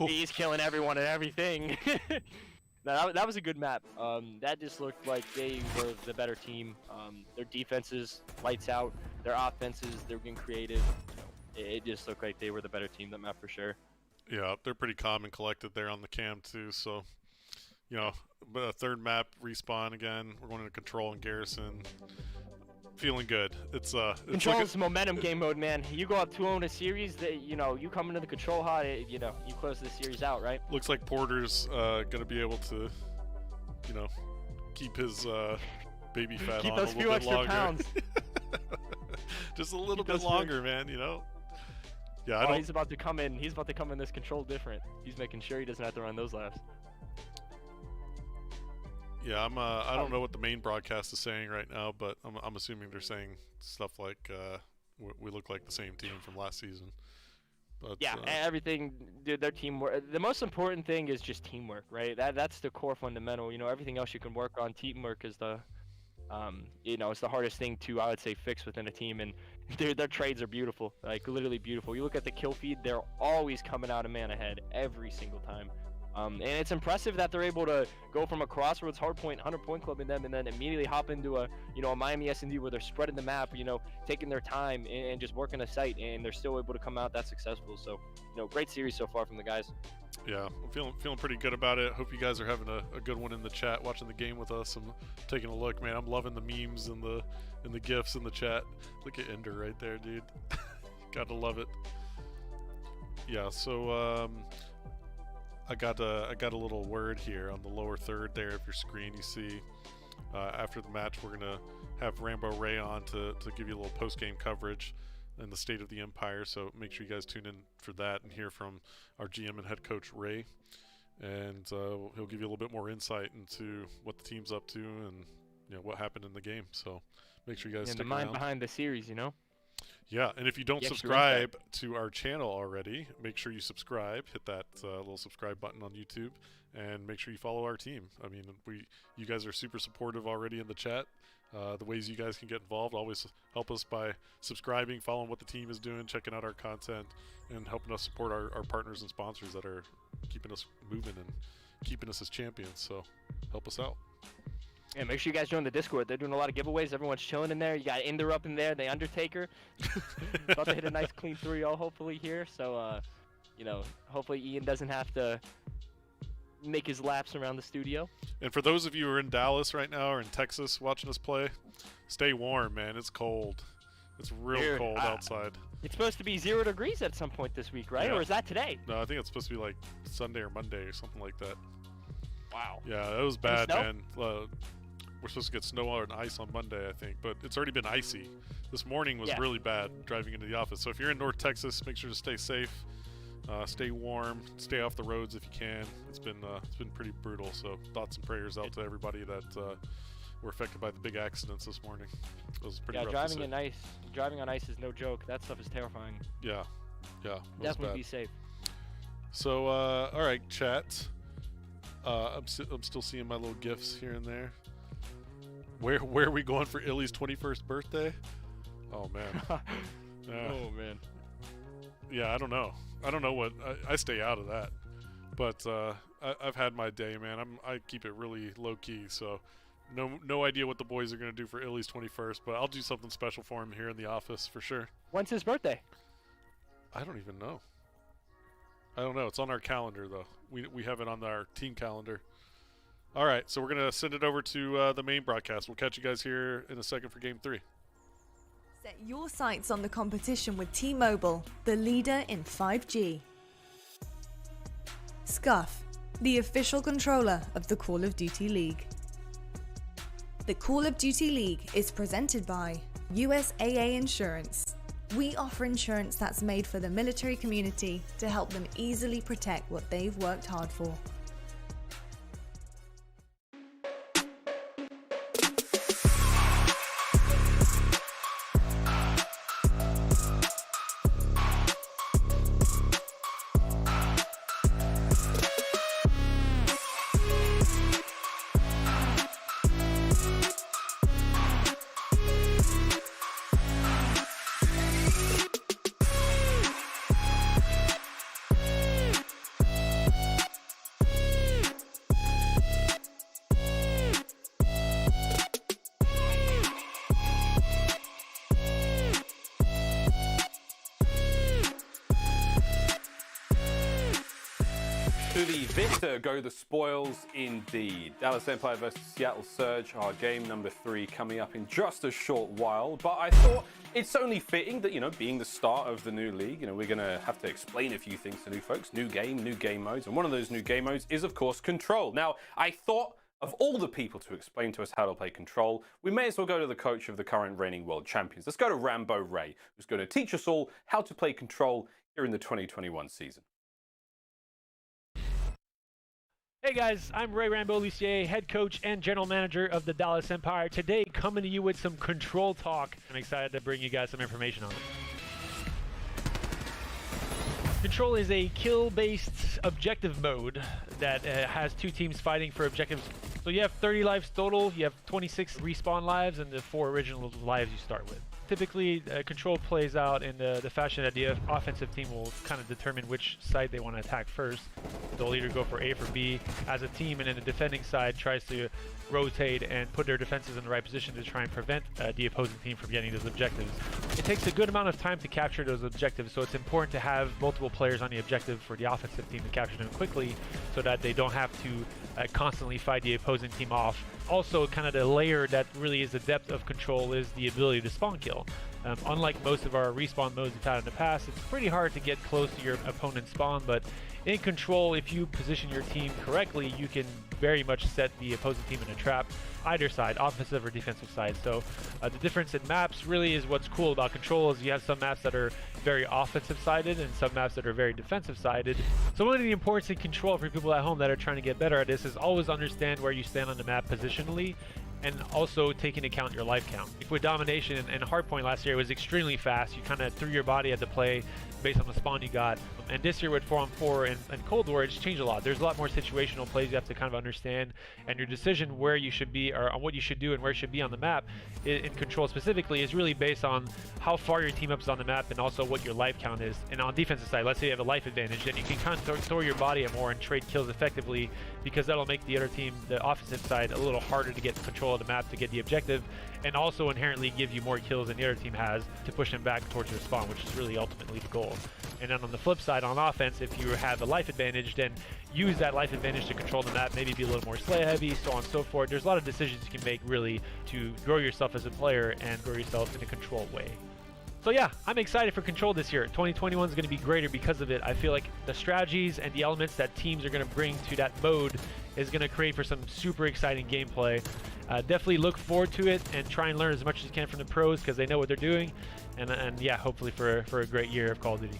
He's killing everyone and everything. No, that was a good map. That just looked like they were the better team. Their defenses, lights out. Their offenses, they're getting creative. It just looked like they were the better team, that map for sure. Yeah, they're pretty calm and collected there on the cam, too, so... You know, but a third map respawn again. We're going into control and garrison. Feeling good. It's control is momentum game mode, man. You go up 2-0 in a series, you know, you come into the control hot, you know, you close the series out, right? Looks like Porter's gonna be able to, you know, keep his baby fat keep on those a few little bit extra longer. pounds. Just a little bit longer, man. You know. Yeah, I don't. He's about to come in. He's about to come in this control different. He's making sure he doesn't have to run those laps. Yeah, I don't know what the main broadcast is saying right now, but I'm assuming they're saying stuff like we look like the same team from last season. But, yeah, everything, dude, their teamwork. The most important thing is just teamwork, right? That's the core fundamental. You know, everything else you can work on. Teamwork is the, you know, it's the hardest thing to, I would say, fix within a team. And dude, their trades are beautiful, like literally beautiful. You look at the kill feed; they're always coming out a man ahead every single time. And it's impressive that they're able to go from a Crossroads hardpoint 100-point club in them and then immediately hop into a, you know, a Miami S&D where they're spreading the map, you know, taking their time and just working the site, and they're still able to come out that successful. So, you know, great series so far from the guys. Yeah, I'm feeling pretty good about it. Hope you guys are having a good one in the chat, watching the game with us and taking a look, man. I'm loving the memes and the gifs in the chat. Look at Ender right there, dude. Gotta love it. Yeah, so I got a little word here on the lower third there of your screen. You see, after the match, we're gonna have Rambo Ray on to give you a little post-game coverage in the state of the Empire. So make sure you guys tune in for that and hear from our GM and head coach Ray, and he'll give you a little bit more insight into what the team's up to and, you know, what happened in the game. So make sure you guys stick the mind around. behind the series, you know. Yeah, and if you don't subscribe to our channel already, make sure you subscribe. Hit that little subscribe button on YouTube, and make sure you follow our team. I mean, you guys are super supportive already in the chat. The ways you guys can get involved, always help us by subscribing, following what the team is doing, checking out our content, and helping us support our partners and sponsors that are keeping us moving and keeping us as champions. So help us out. Yeah, make sure you guys join the Discord. They're doing a lot of giveaways. Everyone's chilling in there. You got Ender up in there, the Undertaker. About to hit a nice clean 3-0 hopefully here. So, you know, hopefully Ian doesn't have to make his laps around the studio. And for those of you who are in Dallas right now or in Texas watching us play, stay warm, man. It's cold. It's real cold outside. It's supposed to be 0 degrees at some point this week, right? Yeah. Or is that today? No, I think it's supposed to be like Sunday or Monday or something like that. Wow. Yeah, that was bad, man. We're supposed to get snow and ice on Monday, I think, but it's already been icy. This morning was really bad driving into the office. So if you're in North Texas, make sure to stay safe, stay warm, stay off the roads if you can. It's been pretty brutal. So thoughts and prayers out to everybody that were affected by the big accidents this morning. It was pretty rough. Yeah, driving on ice is no joke. That stuff is terrifying. Yeah. Definitely be safe. So all right, chat. I'm still seeing my little gifs here and there. Where are we going for Illy's 21st birthday? Oh man. Oh man. Yeah, I don't know. I don't know what I stay out of that. But I've had my day, man. I keep it really low key, so no idea what the boys are gonna do for Illy's 21st, but I'll do something special for him here in the office for sure. When's his birthday? I don't even know. I don't know. It's on our calendar though. We have it on our team calendar. All right, so we're gonna send it over to the main broadcast. We'll catch you guys here in a second for Game 3. Set your sights on the competition with T-Mobile, the leader in 5G. Scuff, the official controller of the Call of Duty League. The Call of Duty League is presented by USAA Insurance. We offer insurance that's made for the military community to help them easily protect what they've worked hard for. To the Victor go the spoils indeed. Dallas Empire versus Seattle Surge, our game number 3 coming up in just a short while. But I thought it's only fitting that, being the start of the new league, we're going to have to explain a few things to new folks. New game modes. And one of those new game modes is, of course, Control. Now, I thought of all the people to explain to us how to play Control, we may as well go to the coach of the current reigning world champions. Let's go to Rambo Ray, who's going to teach us all how to play Control here in the 2021 season. Hey guys, I'm Ray Rambo Lucier, head coach and general manager of the Dallas Empire. Today, coming to you with some Control talk. I'm excited to bring you guys some information on it. Control is a kill-based objective mode that has 2 teams fighting for objectives. So you have 30 lives total, you have 26 respawn lives, and the 4 original lives you start with. Typically, Control plays out in the fashion that the offensive team will kind of determine which side they want to attack first. They'll either go for A for B as a team, and then the defending side tries to rotate and put their defenses in the right position to try and prevent the opposing team from getting those objectives. It takes a good amount of time to capture those objectives, so it's important to have multiple players on the objective for the offensive team to capture them quickly so that they don't have to constantly fight the opposing team off. Also, kind of the layer that really is the depth of Control is the ability to spawn kill. Unlike most of our respawn modes we've had in the past, it's pretty hard to get close to your opponent's spawn, but in Control, if you position your team correctly, you can very much set the opposing team in a trap, either side, offensive or defensive side. So the difference in maps really is what's cool about Control is you have some maps that are very offensive sided and some maps that are very defensive sided. So one of the importance in Control for people at home that are trying to get better at this is always understand where you stand on the map positionally, and also take into account your life count. With Domination and Hardpoint last year, it was extremely fast. You kind of threw your body at the play based on the spawn you got. And this year with 4-on-4 and Cold War, it's changed a lot. There's a lot more situational plays you have to kind of understand, and your decision where you should be or on what you should do and where you should be on the map in Control specifically is really based on how far your team up is on the map and also what your life count is. And on defensive side, let's say you have a life advantage, then you can kind of throw your body at more and trade kills effectively, because that'll make the other team, the offensive side, a little harder to get control of the map to get the objective, and also inherently give you more kills than the other team has to push them back towards your spawn, which is really ultimately the goal. And then on the flip side, on offense, if you have a life advantage, then use that life advantage to control the map, maybe be a little more slay heavy, so on and so forth. There's a lot of decisions you can make really to grow yourself as a player and grow yourself in a controlled way. So yeah, I'm excited for Control this year. 2021 is going to be greater because of it. I feel like the strategies and the elements that teams are going to bring to that mode is going to create for some super exciting gameplay. Definitely look forward to it and try and learn as much as you can from the pros, because they know what they're doing. And yeah, hopefully for a great year of Call of Duty.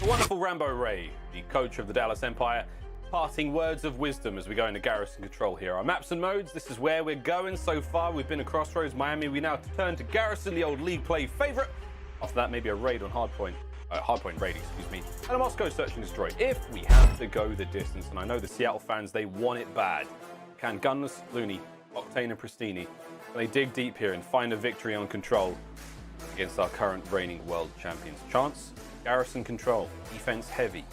The wonderful Rambo Ray, the coach of the Dallas Empire, parting words of wisdom as we go into Garrison Control here. Our maps and modes, this is where we're going so far. We've been to Crossroads, Miami. We now turn to Garrison, the old league play favorite. After that, maybe a raid on Hardpoint. Hardpoint raid, excuse me. And a must go search and destroy if we have to go the distance. And I know the Seattle fans, they want it bad. Can Gunless, Looney, Octane, and Pristini, they dig deep here and find a victory on Control against our current reigning world champions? Chance, Garrison Control, defense heavy.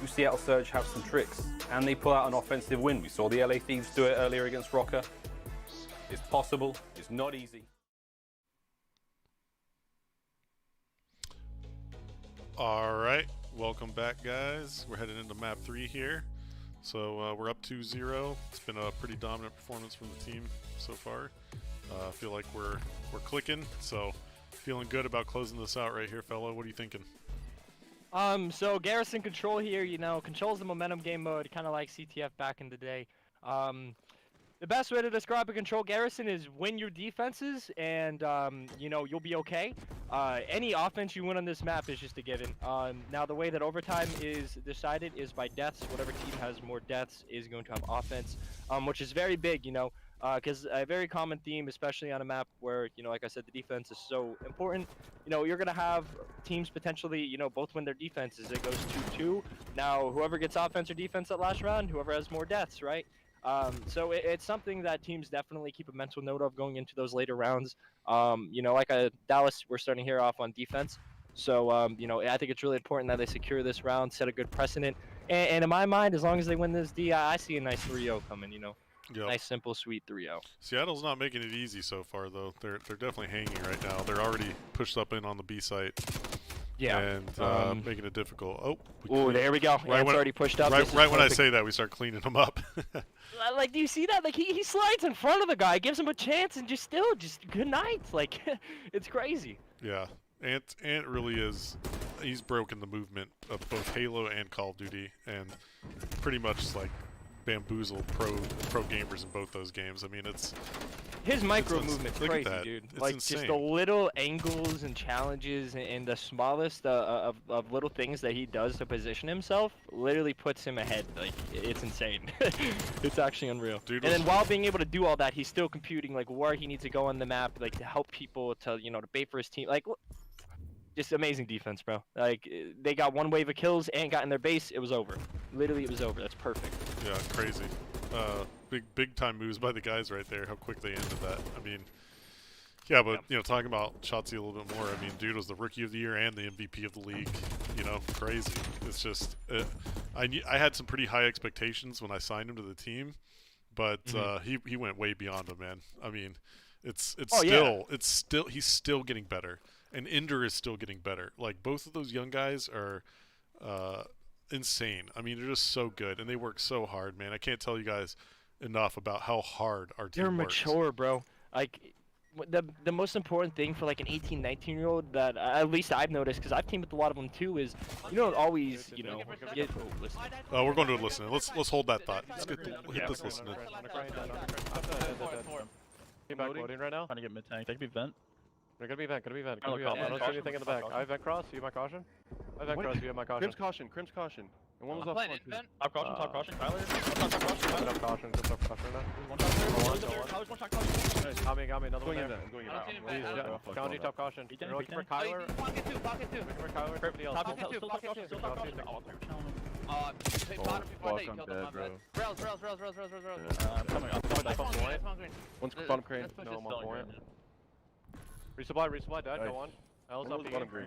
Do Seattle Surge have some tricks? And they pull out an offensive win? We saw the LA Thieves do it earlier against Rocker. It's possible, it's not easy. All right, welcome back, guys. We're heading into map 3 here. So we're up 2-0. It's been a pretty dominant performance from the team so far. I feel like we're clicking, so feeling good about closing this out right here, fella. What are you thinking? So Garrison Control here, you know, controls the momentum game mode, kind of like CTF back in the day. The best way to describe a control Garrison is win your defenses, and you know, you'll be okay. Any offense you win on this map is just a given. Now the way that overtime is decided is by deaths. Whatever team has more deaths is going to have offense, which is very big, you know, because a very common theme, especially on a map where, you know, like I said, the defense is so important. You know, you're gonna have teams potentially, you know, both win their defenses. It goes 2-2. Now whoever gets offense or defense that last round, whoever has more deaths, right? So it's something that teams definitely keep a mental note of going into those later rounds. You know, like Dallas, we're starting here off on defense. So, you know, I think it's really important that they secure this round, set a good precedent. And in my mind, as long as they win this D, I see a nice 3-0 coming, you know. Yep. Nice, simple, sweet 3-0. Seattle's not making it easy so far, though. They're definitely hanging right now. They're already pushed up in on the B site. Yeah. And making it difficult. Oh, there we go. Right It's already pushed up. Right when I say that, we start cleaning them up. Like, do you see that? Like, he slides in front of the guy, gives him a chance, and just good night. Like, it's crazy. Yeah. Ant really is. He's broken the movement of both Halo and Call of Duty, and pretty much like bamboozled pro gamers in both those games. I mean, his micro movement's crazy, dude. It's like insane. Just the little angles and challenges and the smallest of little things that he does to position himself literally puts him ahead. Like, it's insane. It's actually unreal. Dude, and then while being able to do all that, he's still computing like where he needs to go on the map, like to help people, to, you know, to bait for his team. Like, just amazing defense, bro. Like, they got one wave of kills and got in their base. It was over. Literally, it was over. That's perfect. Yeah, crazy. Big time moves by the guys right there. How quick they ended that. I mean, yeah, but you know, talking about Shotzi a little bit more. I mean, dude was the Rookie of the Year and the MVP of the league. You know, crazy. It's just I had some pretty high expectations when I signed him to the team, but he went way beyond them, man. I mean, he's still getting better, and Ender is still getting better. Like, both of those young guys are insane. I mean, they're just so good, and they work so hard, man. I can't tell you guys enough about how hard our team works. They're mature, bro. Like, the most important thing for like an 18, 19-year-old that at least I've noticed, because I've teamed with a lot of them too, is you don't always, you know, get. Oh, we're going to a listening. Let's hold that thought. Let's hit this listening. Keep back loading right now. Trying to get mid tank. They could be vent. They're gonna be vent. I don't see anything in the back. I have vent cross. You have my caution. I have vent cross. You have my caution. Crim's caution. And one was off front too. Top caution. Tyler. Top caution. Good top caution now. Got me. Another one there. County top caution. You're looking for Kyler. Pocket two. Looking for Kyler. Everybody else. Pocket two. Bottom before they killed them. Rails. Coming up. One's bottom crane. No, I'm on point. Resupply, dead. Go on. L's up bottom green.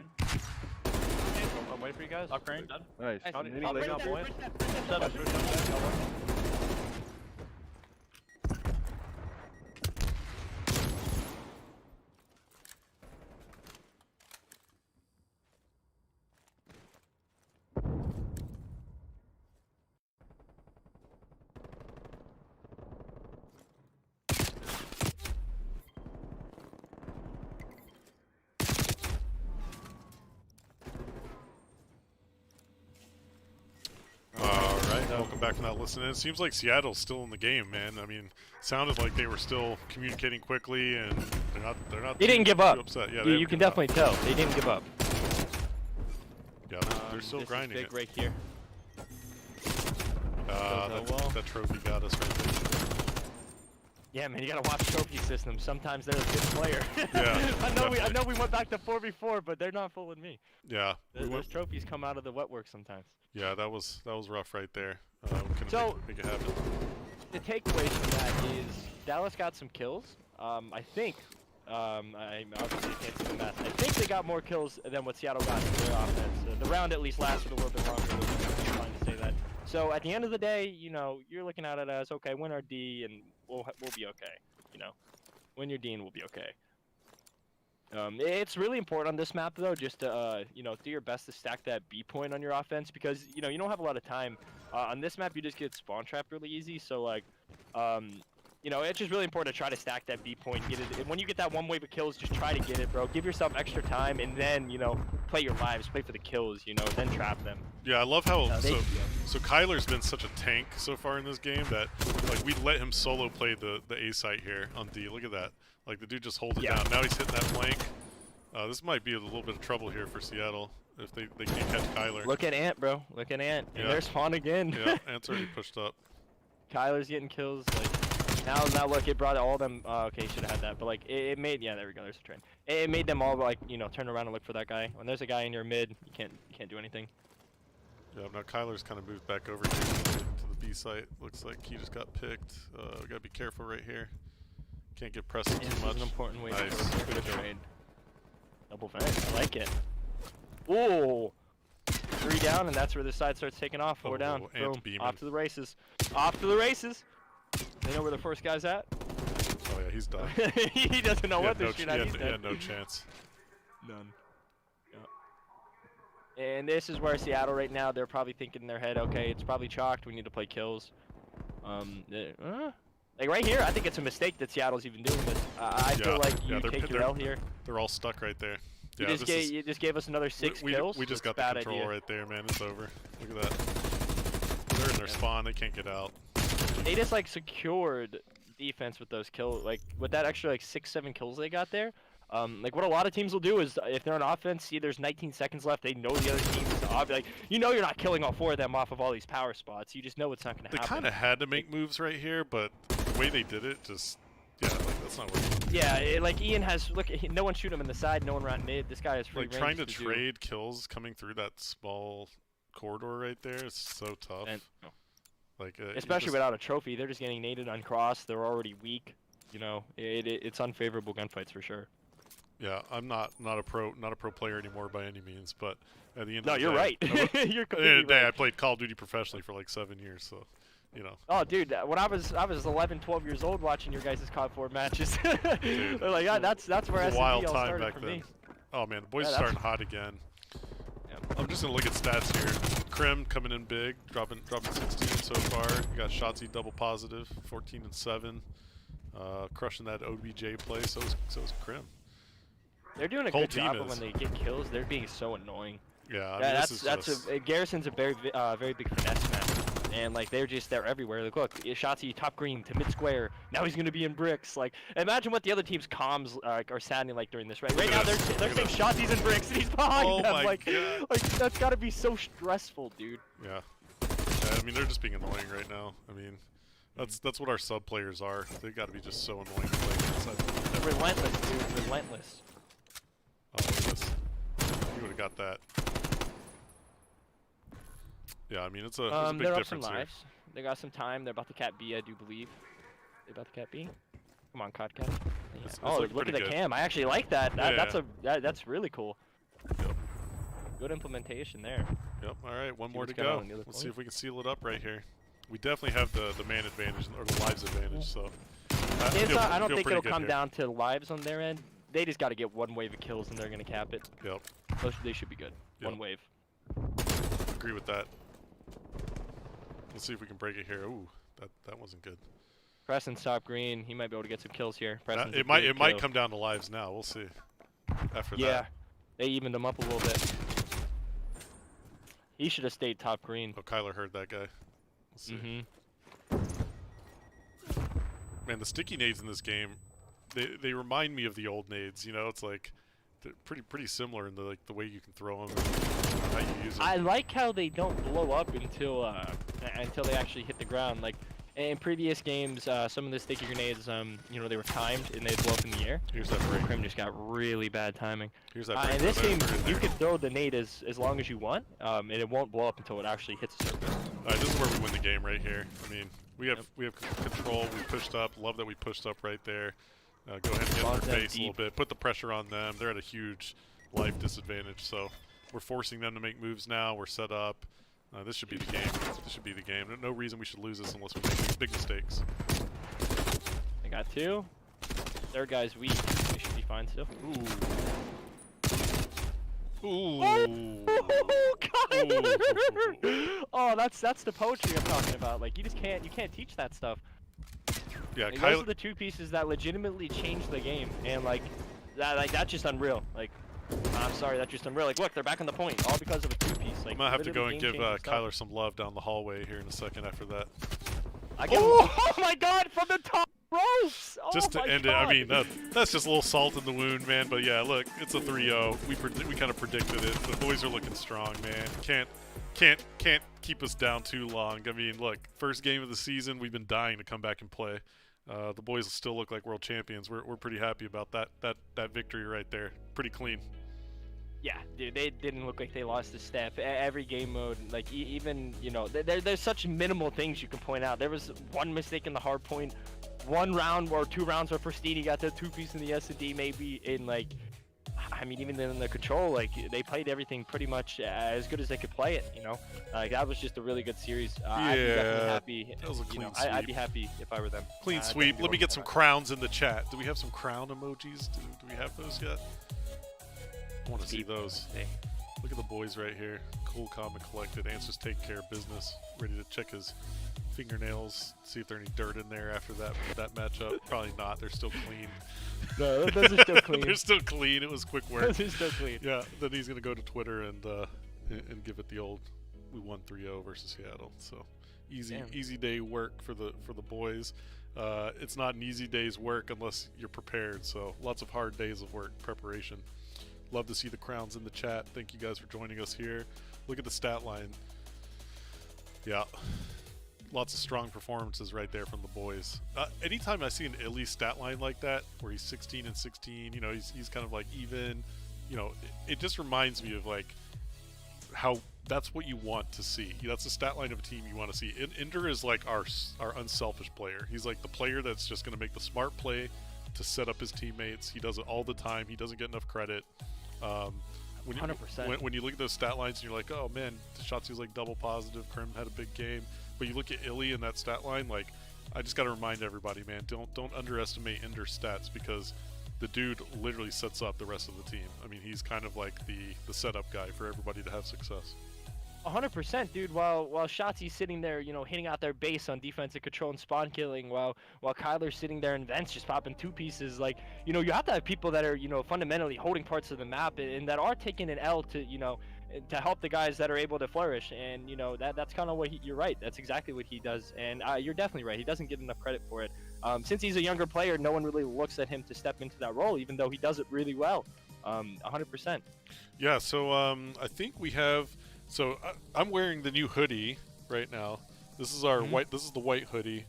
I'm waiting for you guys. Top crane. Nice. Mini laying out point. Welcome back from that listening. It seems like Seattle's still in the game, man. I mean, it sounded like they were still communicating quickly, and they're not. They didn't give up. Upset. Yeah, you can definitely tell they didn't give up. Yeah, they're still this grinding is big it. right here. That trophy got us right there. Yeah, man, you gotta watch trophy systems. Sometimes they're a good player. Yeah, I know we went back to 4v4, but they're not fooling me. Yeah, Those trophies come out of the wet work sometimes. Yeah, that was rough right there. We So make it happen. the takeaways from that is Dallas got some kills. I think. I obviously can't see the math. I think they got more kills than what Seattle got in their offense. The round at least lasted a little bit longer. I'm trying to say that. So at the end of the day, you know, you're looking at it as okay, win our D and we'll be okay. You know, win your D and we'll be okay. It's really important on this map though, just to you know, do your best to stack that B point on your offense because you know you don't have a lot of time. On this map, you just get spawn trapped really easy. So like, you know, it's just really important to try to stack that B point, get it. And when you get that one wave of kills, just try to get it, bro. Give yourself extra time, and then you know, play your lives, play for the kills, you know, then trap them. Yeah, I love how so Kyler's been such a tank so far in this game that like we let him solo play the A site here on D. Look at that. Like the dude just holds it down. Now he's hitting that flank. This might be a little bit of trouble here for Seattle if they can't catch Kyler. Look at Ant, bro. Look at Ant. And there's Spawn again. Yeah, Ant's already pushed up. Kyler's getting kills. Like now look, it brought all them. Okay, should have had that. But like it made there we go. There's a train. It made them all like you know turn around and look for that guy. When there's a guy in your mid, you can't do anything. Yeah, now Kyler's kind of moved back over here to the B site. Looks like he just got picked. We gotta be careful right here. Can't get pressing too much. This is an important way nice. to trade. Double fence. I like it. Ooh. 3 down, and that's where this side starts taking off. 4 down. Boom. Off to the races. Off to the races. They know where the first guy's at. Oh yeah, he's done. He doesn't know what they're shooting at. He's dead. He had no chance. None. Yeah. And this is where Seattle right now, they're probably thinking in their head, okay, it's probably chalked. We need to play kills. Like right here, I think it's a mistake that Seattle's even doing this. I feel like you take your L here. They're all stuck right there. You just gave us another 6 kills. We just got the control right there, man. It's over. Look at that. They're in their spawn. They can't get out. They just like secured defense with those kills. Like with that extra like 6-7 kills they got there. Like what a lot of teams will do is if they're on offense, see there's 19 seconds left, they know the other team is like you know you're not killing all 4 of them off of all these power spots. You just know it's not going to happen. They kind of had to make moves right here, but the way they did it just like that's not working. Yeah, like Ian has no one shoot him in the side, no one around mid. This guy is free range. Trying to trade kills coming through that small corridor right there is so tough. Like especially without a trophy, they're just getting naded on cross. They're already weak. You know, it's unfavorable gunfights for sure. Yeah, I'm not a pro player anymore by any means, but at the end of the day, you're right. You're at the end of the day, I played Call of Duty professionally for like 7 years, so you know. Oh, dude, when I was 11, 12 years old watching your guys' COD 4 matches, dude, like that's where a wild SDL time started back for then. me. Oh man, the boys are starting hot again. I'm just gonna look at stats here. Krim coming in big, dropping 16 so far. You got Shotzi double positive, 14 and 7, crushing that OBJ play. So is Krim. They're doing a good job, but when they get kills, they're being so annoying. Yeah, I mean, Garrison's a very big finesse map, and like they're everywhere. Like look, Shotzi top green to mid square. Now he's gonna be in bricks. Like imagine what the other team's comms are sounding like during this. Right now they're saying Shotzi's in bricks and he's behind them. Like that's gotta be so stressful, dude. Yeah, I mean they're just being annoying right now. I mean that's what our sub players are. They gotta be just so annoying. They're relentless, dude. Relentless. Oh, look at this. You would have got that. Yeah, I mean, it's a big they're difference up some here. lives. They got some time. They're about to cap B, I do believe. They about to cap B? Come on, COD cap. Yeah. Oh, look at the cam. I actually like that. That's really cool. Yep. Good implementation there. Yep. All right, one more to go. Let's see if we can seal it up right here. We definitely have the man advantage or the lives advantage. So I don't think it'll come down to lives on their end. They just got to get one wave of kills and they're going to cap it. Yep. They should be good. Yep. One wave. Agree with that. Let's see if we can break it here. Ooh, that wasn't good. Preston's top green. He might be able to get some kills here. It might come down to lives now. We'll see. After that. Yeah. They evened them up a little bit. He should have stayed top green. Oh, Kyler heard that guy. Let's see. Man, the sticky nades in this game, they remind me of the old nades. You know, it's like they're pretty similar in the way you can throw them and how you use them. I like how they don't blow up until they actually hit the ground. Like in previous games, some of the sticky grenades, you know, they were timed and they'd blow up in the air. Here's that break. Crim just got really bad timing. Here's that break. In this game, you can throw the nade as long as you want, and it won't blow up until it actually hits a surface. All right, this is where we win the game right here. I mean, we have control. We pushed up. Love that we pushed up right there. Go ahead and get in their face a little bit. Put the pressure on them. They're at a huge life disadvantage. So we're forcing them to make moves now. We're set up. This should be the game. This should be the game. No reason we should lose this unless we make big mistakes. They got 2. Third guy's weak. They should be fine still. Ooh. Oh, Kyler! Oh, that's the poetry I'm talking about. Like, you can't teach that stuff. Yeah, like, those are the 2 pieces that legitimately changed the game, and like that's just unreal. Like, I'm sorry, that's just unreal. Like, look, they're back on the point, all because of a 2-piece. Like, I'm gonna have to go and give Kyler some love down the hallway here in a second after that. Oh my God, from the top ropes! Just to end it, I mean, that's just a little salt in the wound, man. But yeah, look, it's a 3-0. We kind of predicted it. The boys are looking strong, man. Can't keep us down too long. I mean, look, first game of the season, we've been dying to come back and play. The boys still look like world champions. We're pretty happy about that victory right there. Pretty clean. Yeah, dude, they didn't look like they lost a step. Every game mode, like even, you know, there's such minimal things you can point out. There was one mistake in the hard point, 1 round or 2 rounds where Pristini got the 2-piece in the S&D maybe, in like, I mean, even in the control, like, they played everything pretty much as good as they could play it, you know? Like, that was just a really good series. I'd be definitely happy. That was a clean sweep. I'd be happy if I were them. Clean sweep. Let me get some crowns in the chat. Do we have some crown emojis? Do we have those yet? I want to see those. Look at the boys right here. Cool, calm, and collected. Answers take care of business. Ready to check his fingernails, see if there's any dirt in there after that matchup. Probably not. They're still clean. No, those are still clean. They're still clean. It was quick work. Those are still clean. Yeah, then he's going to go to Twitter and give it the old, we won 3-0 versus Seattle. So easy day work for the boys. It's not an easy day's work unless you're prepared. So lots of hard days of work preparation. Love to see the crowns in the chat. Thank you guys for joining us here. Look at the stat line. Yeah. Lots of strong performances right there from the boys. Anytime I see an Illy stat line like that, where he's 16 and 16, you know, he's kind of like even, you know, it just reminds me of like how that's what you want to see. That's the stat line of a team you want to see. Inder is like our unselfish player. He's like the player that's just going to make the smart play to set up his teammates. He does it all the time. He doesn't get enough credit. 100%. When you look at those stat lines and you're like, oh man, Shotzi was like double positive, Krim had a big game. But you look at Illy in that stat line, like, I just got to remind everybody, man, don't underestimate Inder's stats, because the dude literally sets up the rest of the team. I mean, he's kind of like the setup guy for everybody to have success. 100%, dude. While Shotzi's sitting there, you know, hitting out their base on defensive control and spawn killing, while Kyler's sitting there in vents just popping 2 pieces, like, you know, you have to have people that are, you know, fundamentally holding parts of the map and that are taking an L to, you know, to help the guys that are able to flourish. And, you know, that's kind of what you're right. That's exactly what he does. And you're definitely right. He doesn't get enough credit for it. Since he's a younger player, no one really looks at him to step into that role, even though he does it really well. 100%. Yeah. So I think we have. So I'm wearing the new hoodie right now. This is our white. This is the white hoodie,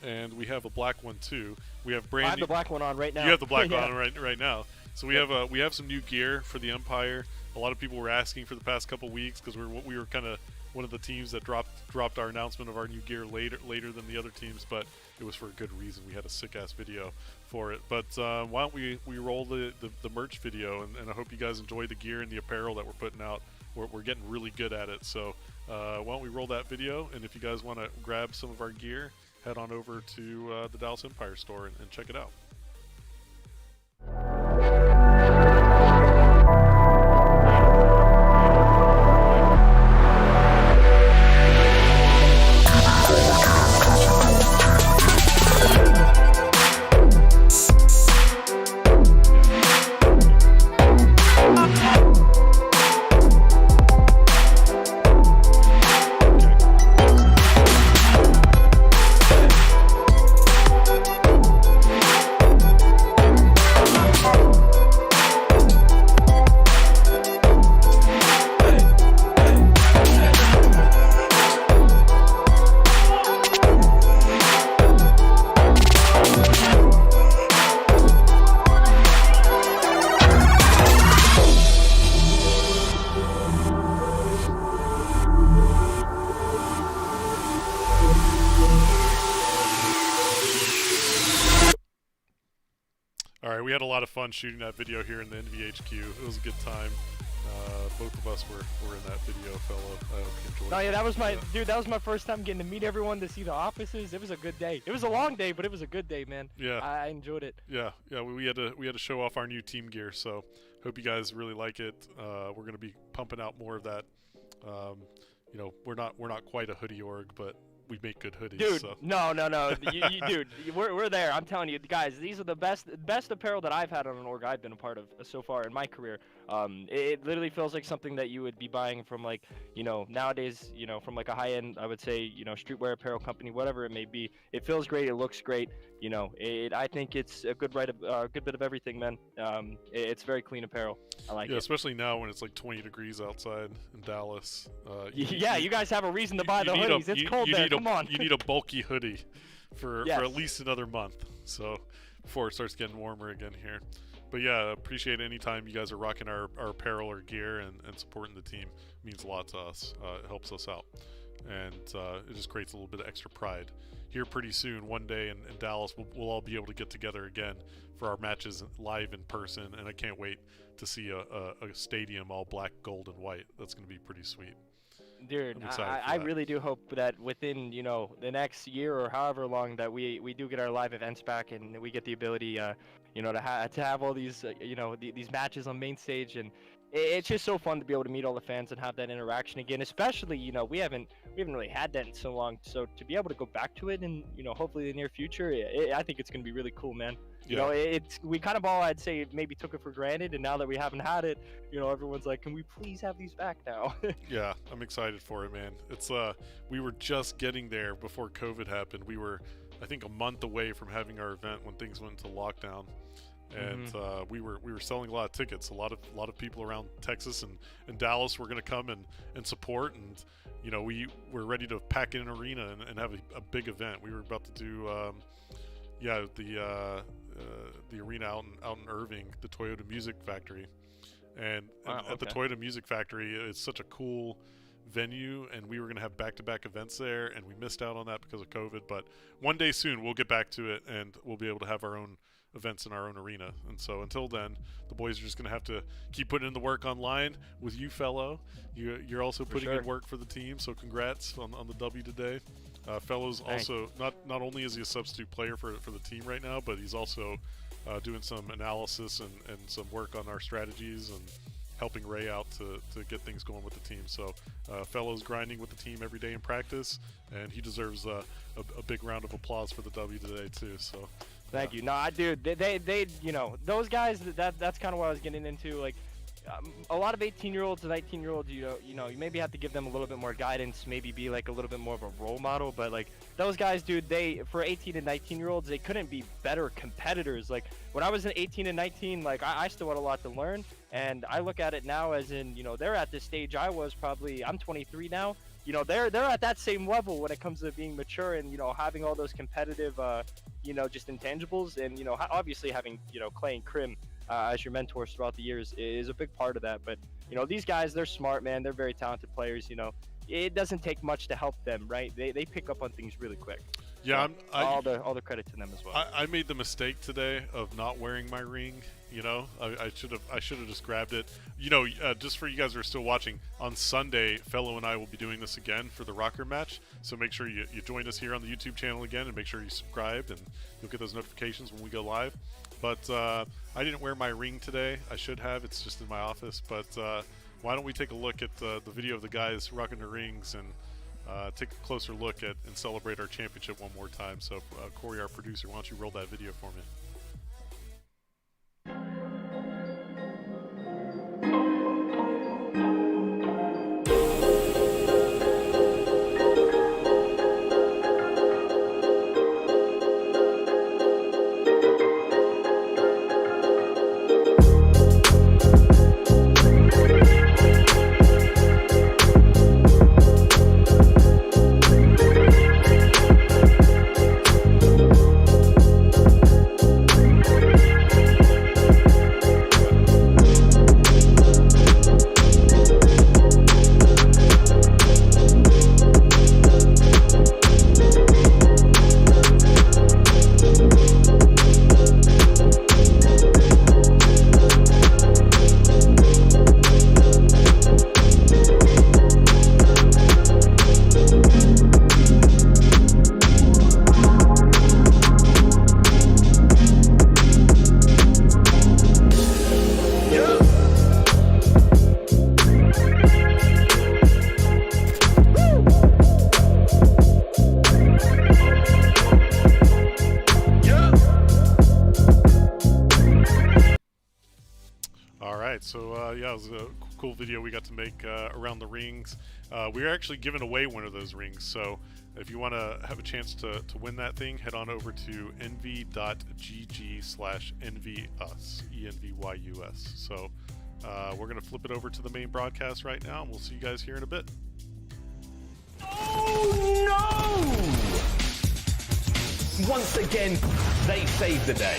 and we have a black one too. We have brand. I have the black one on right now. You have the black one on right now. So we have some new gear for the Empire. A lot of people were asking for the past couple weeks because we were kind of one of the teams that dropped our announcement of our new gear later than the other teams, but it was for a good reason. We had a sick ass video for it. But why don't we roll the merch video, and I hope you guys enjoy the gear and the apparel that we're putting out. We're getting really good at it. So why don't we roll that video? And if you guys want to grab some of our gear, head on over to the Dallas Empire store and check it out. All right, we had a lot of fun shooting that video here in the NVHQ. It was a good time. Both of us were in that video, fellow. I hope you enjoyed it. No, yeah, that was my dude. That was my first time getting to meet everyone, to see the offices. It was a good day. It was a long day, but it was a good day, man. Yeah, I enjoyed it. Yeah. We had to show off our new team gear, so hope you guys really like it. We're gonna be pumping out more of that. You know, we're not quite a hoodie org, but we make good hoodies. Dude, so. no, dude, we're there. I'm telling you, guys, these are the best apparel that I've had on an org I've been a part of so far in my career. It literally feels like something that you would be buying from, like, you know, nowadays, you know, from like a high-end, I would say, you know, streetwear apparel company, whatever it may be. It feels great. It looks great. You know, I think it's a good bit of everything, man. It's very clean apparel. I like it. Yeah, especially now when it's like 20 degrees outside in Dallas. You guys have a reason to buy the hoodies. It's cold there. Come on. You need a bulky hoodie for at least another month. So before it starts getting warmer again here. But yeah, appreciate any time you guys are rocking our apparel or gear and supporting the team. It means a lot to us. It helps us out. And it just creates a little bit of extra pride. Here pretty soon, one day in Dallas, we'll all be able to get together again for our matches live in person. And I can't wait to see a stadium all black, gold, and white. That's going to be pretty sweet. Dude, I really do hope that within, you know, the next year or however long that we do get our live events back and we get the ability, you know, to have all these, you know, these matches on main stage. And it's just so fun to be able to meet all the fans and have that interaction again, especially, you know, we haven't really had that in so long. So to be able to go back to it and, you know, hopefully the near future, I think it's going to be really cool, man. You know, we kind of all, I'd say, maybe took it for granted, and now that we haven't had it, you know, everyone's like, can we please have these back now? Yeah, I'm excited for it, man. It's we were just getting there before COVID happened. We were, I think, a month away from having our event when things went into lockdown, and we were selling a lot of tickets. A lot of people around Texas and Dallas were going to come and support, and you know, we were ready to pack in an arena and have a big event. We were about to do the arena out in Irving, the Toyota Music Factory, and at the Toyota Music Factory, it's such a cool venue, and we were going to have back-to-back events there, and we missed out on that because of COVID. But one day soon we'll get back to it, and we'll be able to have our own events in our own arena. And so until then, the boys are just going to have to keep putting in the work online with you, fellow. You're also putting in work for the team, so congrats on the W today. FeLo's also not only is he a substitute player for the team right now, but he's also doing some analysis and some work on our strategies and helping Ray out to get things going with the team. So FeLo's grinding with the team every day in practice, and he deserves a big round of applause for the W today too. So thank you. No, dude, they you know, those guys, that's kind of what I was getting into. Like, a lot of 18-year-olds and 19-year-olds, you know, you maybe have to give them a little bit more guidance, maybe be like a little bit more of a role model. But like those guys, dude, for 18 and 19-year-olds, they couldn't be better competitors. Like when I was in 18 and 19, like I still had a lot to learn, and I look at it now as in, you know, they're at this stage I was probably. I'm 23 now. You know, they're at that same level when it comes to being mature and, you know, having all those competitive, you know, just intangibles, and, you know, obviously having, you know, Clay and Krim as your mentors throughout the years is a big part of that. But, you know, these guys, they're smart, man. They're very talented players. You know, it doesn't take much to help them, right? They pick up on things really quick. Yeah, so all the credit to them as well. I made the mistake today of not wearing my ring. You know, I should have just grabbed it. You know, just for you guys who are still watching, on Sunday, FeLo and I will be doing this again for the Rocker match. So make sure you join us here on the YouTube channel again, and make sure you subscribed, and you'll get those notifications when we go live. But I didn't wear my ring today. I should have. It's just in my office. But why don't we take a look at the video of the guys rocking their rings and take a closer look at and celebrate our championship one more time. So Corey, our producer, why don't you roll that video for me? so yeah, it was a cool video we got to make around the rings. We are actually giving away one of those rings, so if you want to have a chance to win that thing, head on over to envy.gg/envyus, ENVYUS. So we're going to flip it over to the main broadcast right now, and we'll see you guys here in a bit. Oh no! Once again, they saved the day.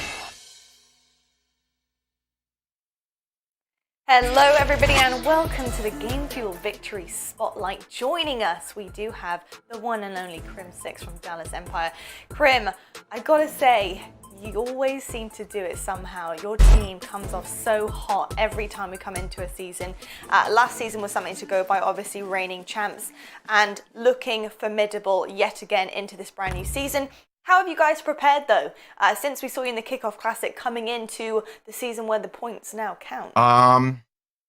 Hello everybody and welcome to the Game Fuel Victory Spotlight. Joining us, we do have the one and only Crim6 from Dallas Empire. Crim, I gotta say, you always seem to do it somehow. Your team comes off so hot every time we come into a season. Last season was something to go by, obviously reigning champs and looking formidable yet again into this brand new season. How have you guys prepared though, since we saw you in the Kickoff Classic coming into the season where the points now count? To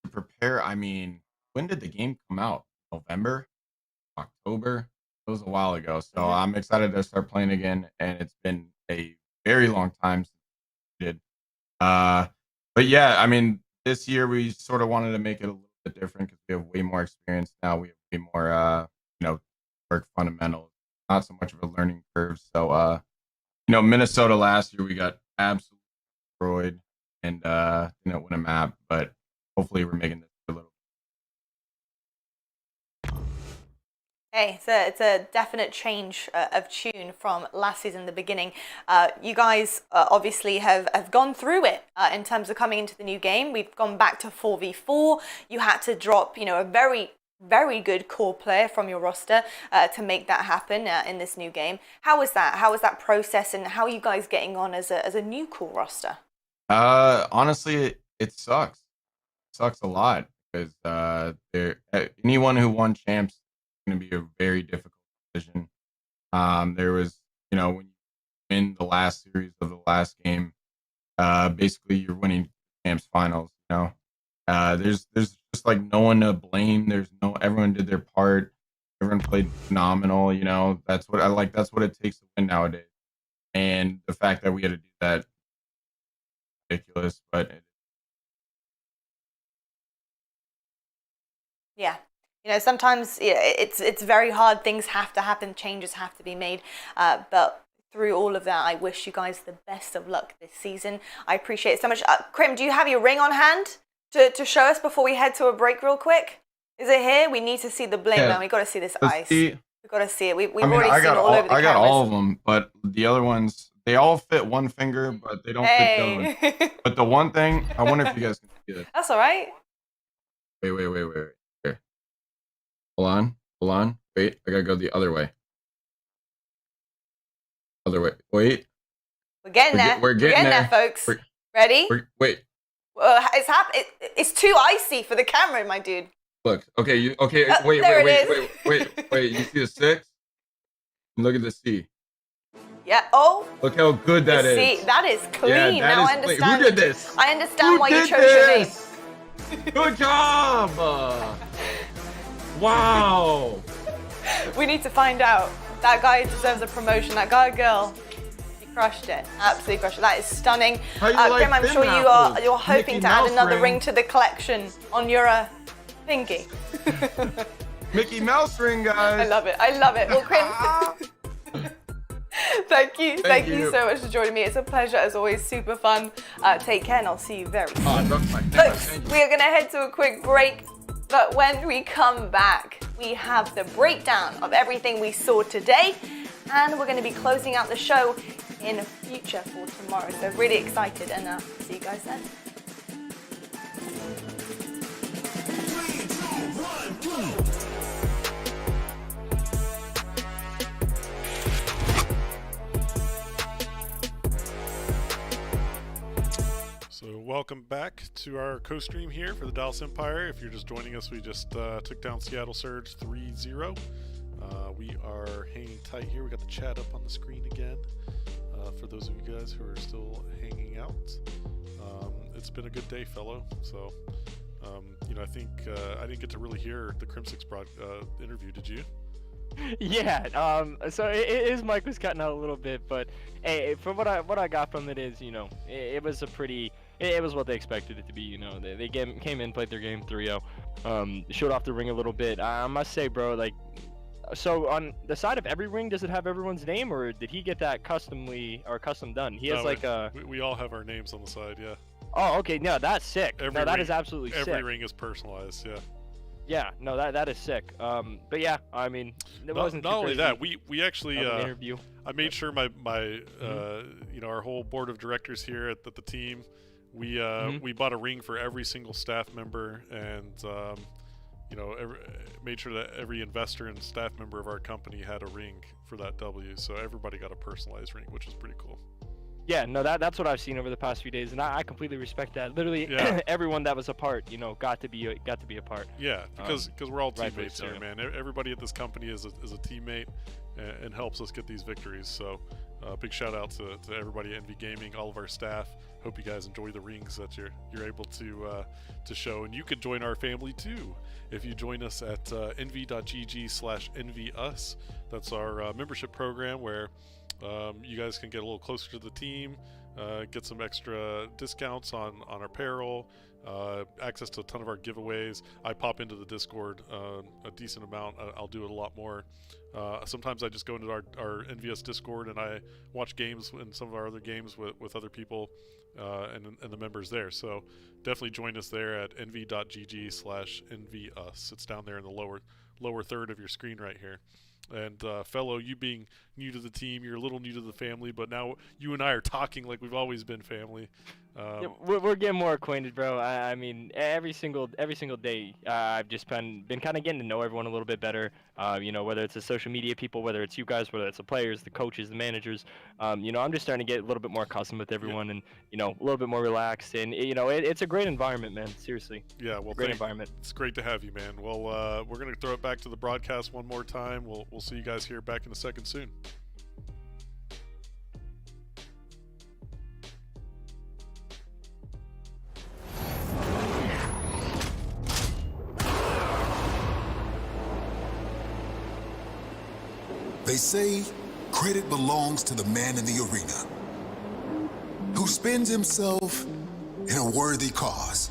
prepare, I mean, when did the game come out? November? October? It was a while ago. So I'm excited to start playing again, and it's been a very long time since we did. But yeah, I mean, this year we sort of wanted to make it a little bit different because we have way more experience now. We have way more, work fundamentals. Not so much of a learning curve. So, Minnesota last year, we got absolutely destroyed and didn't win a map, but hopefully we're making this a little. Hey, it's a definite change of tune from last season in the beginning. You guys obviously have gone through it in terms of coming into the new game. We've gone back to 4v4. You had to drop, a very good core player from your roster to make that happen in this new game. How was that? How was that process, and how are you guys getting on as a new core roster? Honestly, it sucks. It sucks a lot because anyone who won champs is going to be a very difficult decision. There was, when you win the last series of the last game, basically you're winning champs finals. There's just like no one to blame. Everyone did their part. Everyone played phenomenal. That's what I like. That's what it takes to win nowadays. And the fact that we had to do that, ridiculous. But yeah, sometimes it's very hard. Things have to happen. Changes have to be made. But through all of that, I wish you guys the best of luck this season. I appreciate it so much. Crim, do you have your ring on hand to show us before we head to a break real quick? Is it here? We need to see the bling, man. We got to see this ice. We've got to see it. We've already seen it all over the cameras. I got all of them, but the other ones, they all fit one finger, but they don't fit the other one. But the one thing, I wonder if you guys can see this. That's all right. Wait. Here. Hold on. Wait, I got to go the other way. Wait. We're getting there. We're getting there, folks. Ready? Wait. It's too icy for the camera, my dude. Look, okay, wait. You see the 6? Look at the C. Yeah. Oh. Look how good that is. See, that is clean. Yeah, now I understand. Who did this? I understand why you chose your name. Good job. Wow. We need to find out. That guy deserves a promotion. That guy or girl. Crushed it. Absolutely crushed it. That is stunning. Crim, I'm sure you're hoping to add another ring to the collection on your pinky. Mickey Mouse ring, guys. I love it. Well, Crim, thank you so much for joining me. It's a pleasure as always. Super fun. Take care, and I'll see you very soon. Folks, we are going to head to a quick break. But when we come back, we have the breakdown of everything we saw today, and we're going to be closing out the show in future for tomorrow. So really excited, and see you guys then. So welcome back to our co-stream here for the Dallas Empire. If you're just joining us, we just took down Seattle Surge 3-0. We are hanging tight here. We got the chat up on the screen again. For those of you guys who are still hanging out, it's been a good day, fellow. So, I think I didn't get to really hear the Crim6 interview. Did you? Yeah. So his mic was cutting out a little bit, but hey, from what I got from it is, it was a pretty. It was what they expected it to be. They came in, played their game 3-0, showed off the ring a little bit. I must say, bro, like, so on the side of every ring, does it have everyone's name, or did he get that custom done? He has like a. We all have our names on the side, yeah. Oh, okay. No, that's sick. That is absolutely sick. Every ring is personalized, yeah. Yeah, no, that is sick. But yeah, I mean, it wasn't not too only crazy that. We actually of an interview. I made sure my our whole board of directors here at the team, we bought a ring for every single staff member, and made sure that every investor and staff member of our company had a ring for that W. So everybody got a personalized ring, which is pretty cool. Yeah, no, that's what I've seen over the past few days, and I completely respect that. Literally, everyone that was a part, got to be a part. Yeah, because we're all teammates here, man. Everybody at this company is a teammate and helps us get these victories. So, big shout out to everybody at NV Gaming, all of our staff. Hope you guys enjoy the rings that you're able to show, and you can join our family too if you join us at nv.gg/nvus. That's our membership program where. You guys can get a little closer to the team, get some extra discounts on apparel, access to a ton of our giveaways. I pop into the Discord a decent amount. I'll do it a lot more. Sometimes I just go into our NVS Discord and I watch games and some of our other games with other people and the members there. So definitely join us there at nv.gg/nvus. It's down there in the lower third of your screen right here. And FeLo, you being new to the team, you're a little new to the family, but now you and I are talking like we've always been family. Yeah, we're getting more acquainted, bro. I mean, every single day, I've just been kind of getting to know everyone a little bit better. Whether it's the social media people, whether it's you guys, whether it's the players, the coaches, the managers. I'm just starting to get a little bit more accustomed with everyone, and a little bit more relaxed. And it's a great environment, man. Seriously. Yeah, well, great environment. It's great to have you, man. Well, we're gonna throw it back to the broadcast one more time. We'll see you guys here back in a second soon. They say credit belongs to the man in the arena who spends himself in a worthy cause.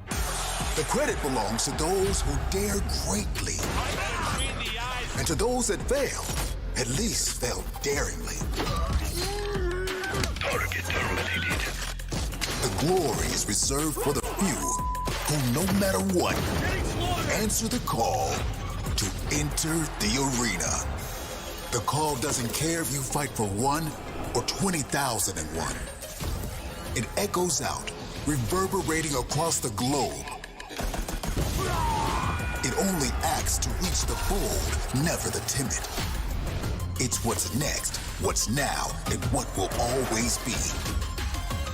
The credit belongs to those who dare greatly. And to those that fail, at least fail daringly. Target terminated. The glory is reserved for the few who, no matter what, answer the call to enter the arena. The call doesn't care if you fight for 1 or 20,001. It echoes out, reverberating across the globe. It only acts to reach the bold, never the timid. It's what's next, what's now, and what will always be.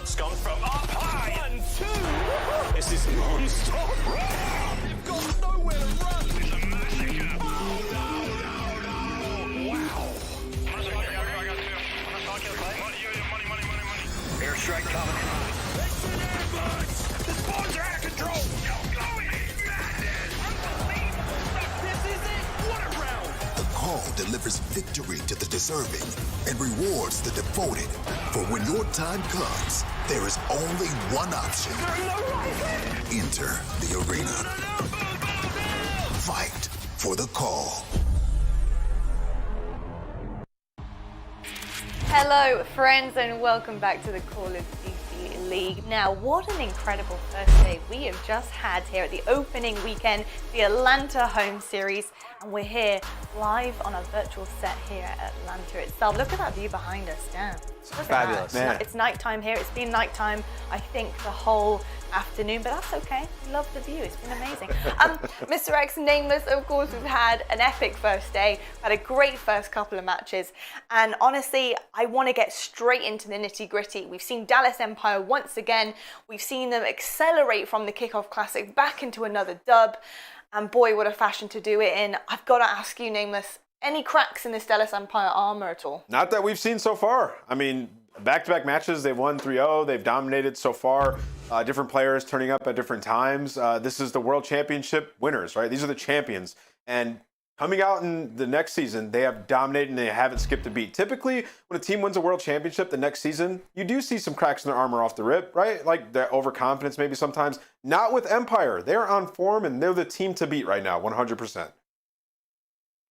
Scum from up high! 1, 2! This is non-stop! You've got nowhere to run! It's a massacre! Oh, no! Wow! Airstrike coming. It's an ambush! The spawns are out of control! The call delivers victory to the deserving and rewards the devoted. For when your time comes, there is only one option. Enter the arena. Fight for the call. Hello friends and welcome back to the Call of Duty League. Now what an incredible first day we have just had here at the opening weekend, the Atlanta home series, and we're here live on a virtual set here at Atlanta itself. Look at that view behind us, damn. Fabulous. Man. It's nighttime here. It's been nighttime, I think, the whole afternoon, but that's okay. We love the view. It's been amazing. Mr. X, Nameless, of course, we've had an epic first day, had a great first couple of matches, and honestly, I want to get straight into the nitty-gritty. We've seen Dallas Empire once again. We've seen them accelerate from the Kickoff Classic back into another dub, and boy, what a fashion to do it in. I've got to ask you, Nameless, any cracks in this Dallas Empire armor at all? Not that we've seen so far. I mean, back-to-back matches, they've won 3-0. They've dominated so far. Different players turning up at different times. This is the World Championship winners, right? These are the champions. And coming out in the next season, they have dominated and they haven't skipped a beat. Typically, when a team wins a world championship the next season, you do see some cracks in their armor off the rip, right? Like their overconfidence maybe sometimes. Not with Empire. They're on form and they're the team to beat right now, 100%.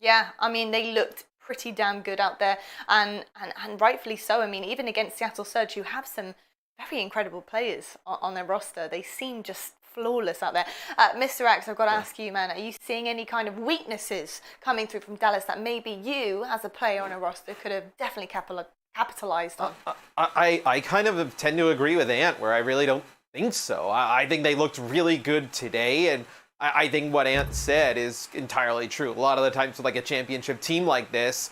Yeah, I mean, they looked pretty damn good out there, and rightfully so. I mean, even against Seattle Surge, who have some very incredible players on their roster, they seem just flawless out there. Mr. X, I've got to ask you, man, are you seeing any kind of weaknesses coming through from Dallas that maybe you, as a player on a roster, could have definitely capitalized on? I kind of tend to agree with Ant, where I really don't think so. I think they looked really good today, and I think what Ant said is entirely true. A lot of the times with like a championship team like this,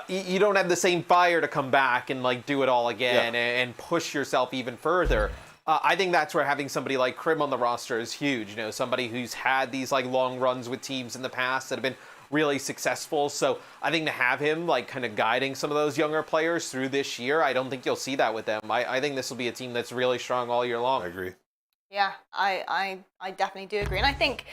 you don't have the same fire to come back and like do it all again and push yourself even further. I think that's where having somebody like Krim on the roster is huge. You know, somebody who's had these like long runs with teams in the past that have been really successful. So I think to have him like kind of guiding some of those younger players through this year, I don't think you'll see that with them. I think this will be a team that's really strong all year long. I agree. Yeah, I definitely do agree. And I think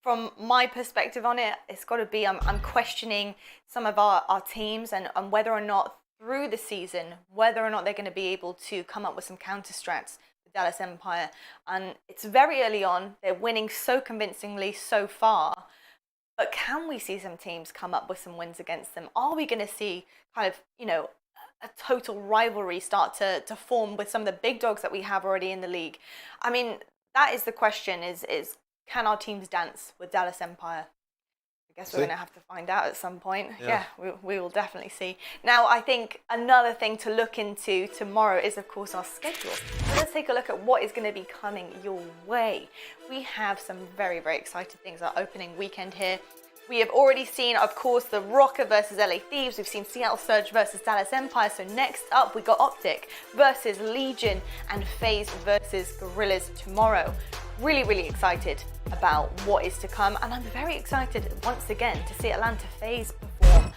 from my perspective on it, it's got to be I'm questioning some of our teams and whether or not through the season, whether or not they're going to be able to come up with some counter strats with Dallas Empire. And it's very early on. They're winning so convincingly so far. But can we see some teams come up with some wins against them? Are we going to see kind of, you know, a total rivalry start to form with some of the big dogs that we have already in the league? I mean, that is the question, is can our teams dance with Dallas Empire? I guess we're going to have to find out at some point. Yeah, we will definitely see. Now, I think another thing to look into tomorrow is, of course, our schedule. So let's take a look at what is going to be coming your way. We have some very, very exciting things. Our opening weekend here. We have already seen, of course, the Rocker versus LA Thieves. We've seen Seattle Surge versus Dallas Empire. So next up, we got Optic versus Legion and FaZe versus Gorillas tomorrow. Really, really excited about what is to come. And I'm very excited, once again, to see Atlanta FaZe perform.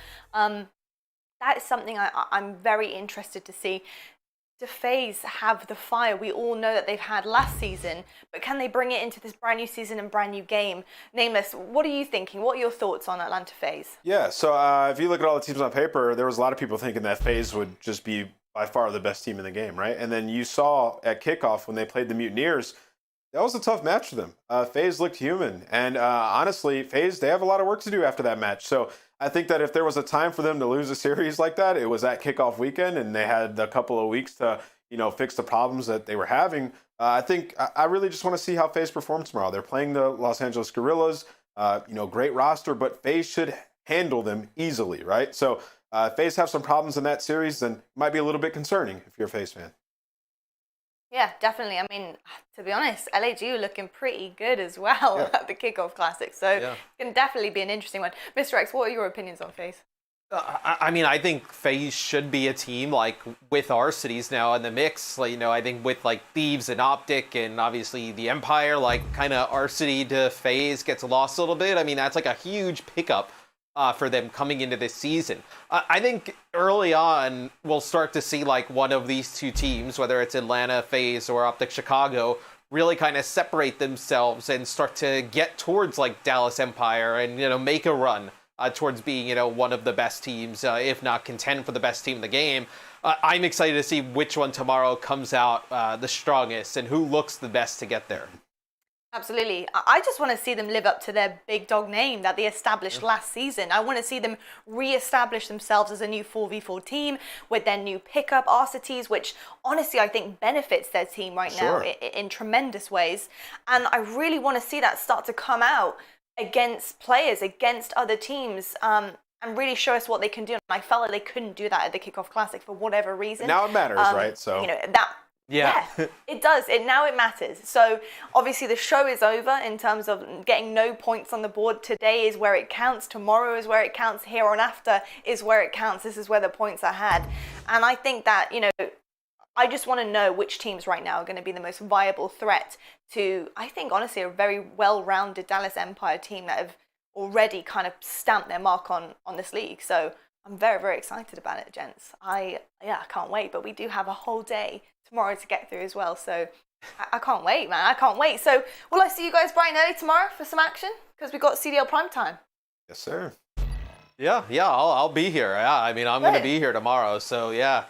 That is something I'm very interested to see. Do FaZe have the fire we all know that they've had last season, but can they bring it into this brand new season and brand new game? Nameless, what are you thinking? What are your thoughts on Atlanta FaZe? Yeah, so if you look at all the teams on paper, there was a lot of people thinking that FaZe would just be by far the best team in the game, right? And then you saw at kickoff when they played the Mutineers, that was a tough match for them. FaZe looked human. And honestly, FaZe, they have a lot of work to do after that match. So I think that if there was a time for them to lose a series like that, it was at kickoff weekend, and they had a couple of weeks to, you know, fix the problems that they were having. I really just want to see how FaZe performs tomorrow. They're playing the Los Angeles Gorillas, you know, great roster, but FaZe should handle them easily, right? So FaZe have some problems in that series, then it might be a little bit concerning if you're a FaZe fan. Yeah, definitely. I mean, to be honest, LAG were looking pretty good as well at the Kickoff Classic. So it can definitely be an interesting one. Mr. X, what are your opinions on FaZe? I mean, I think FaZe should be a team like with our cities now in the mix. Like, you know, I think with like Thieves and Optic and obviously the Empire, like kind of our city to FaZe gets lost a little bit. I mean, that's like a huge pickup for them coming into this season. I think early on, we'll start to see like one of these two teams, whether it's Atlanta FaZe or Optic Chicago, really kind of separate themselves and start to get towards like Dallas Empire and, you know, make a run towards being, you know, one of the best teams, if not contend for the best team in the game. I'm excited to see which one tomorrow comes out the strongest and who looks the best to get there. Absolutely. I just want to see them live up to their big dog name that they established last season. I want to see them re-establish themselves as a new 4v4 team with their new pickup Arcities, which honestly I think benefits their team right now in tremendous ways. And I really want to see that start to come out against players, against other teams, and really show us what they can do. And I felt like they couldn't do that at the Kickoff Classic for whatever reason. Now it matters, right? So you know that. Yeah, it does. Now it matters. So obviously the show is over in terms of getting no points on the board. Today is where it counts. Tomorrow is where it counts. Here on after is where it counts. This is where the points are had. And I think that, you know, I just want to know which teams right now are going to be the most viable threat to, I think, honestly, a very well-rounded Dallas Empire team that have already kind of stamped their mark on this league. So I'm very, very excited about it, gents. I can't wait. But we do have a whole day tomorrow to get through as well. So I can't wait, man. I can't wait. So will I see you guys bright and early tomorrow for some action? Because we've got CDL Prime Time. Yes, sir. Yeah, I'll be here. Yeah, I mean, I'm going to be here tomorrow. So yeah,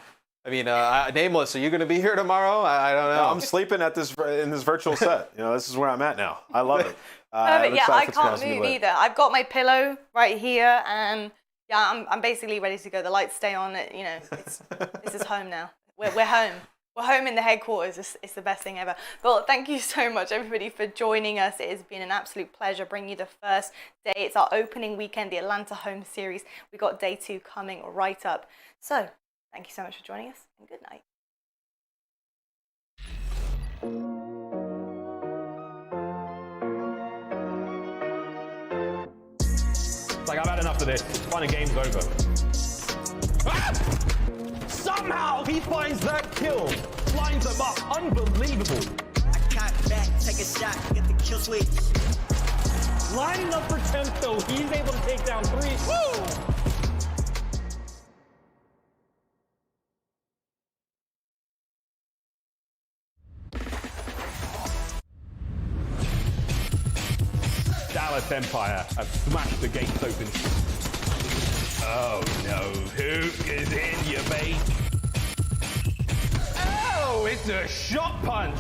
I mean, Nameless, are you going to be here tomorrow? I don't know. No, I'm sleeping in this virtual set. You know, this is where I'm at now. I love it. Yeah, I can't move either. I've got my pillow right here, and yeah, I'm basically ready to go. The lights stay on. You know, this is home now. We're home. We're home in the headquarters. It's the best thing ever. But thank you so much, everybody, for joining us. It has been an absolute pleasure bringing you the first day. It's our opening weekend, the Atlanta home series. We got day 2 coming right up. So thank you so much for joining us, and good night. It's like, I've had enough of this. It's fine, the game's over. Ah! Somehow he finds that kill. Lines them up. Unbelievable. I cock back, take a shot, get the kill switch. Lining up for 10th though, he's able to take down 3. Woo! Dallas Empire have smashed the gates open. Oh no, Hook is in, you bait. Oh, it's a shot punch.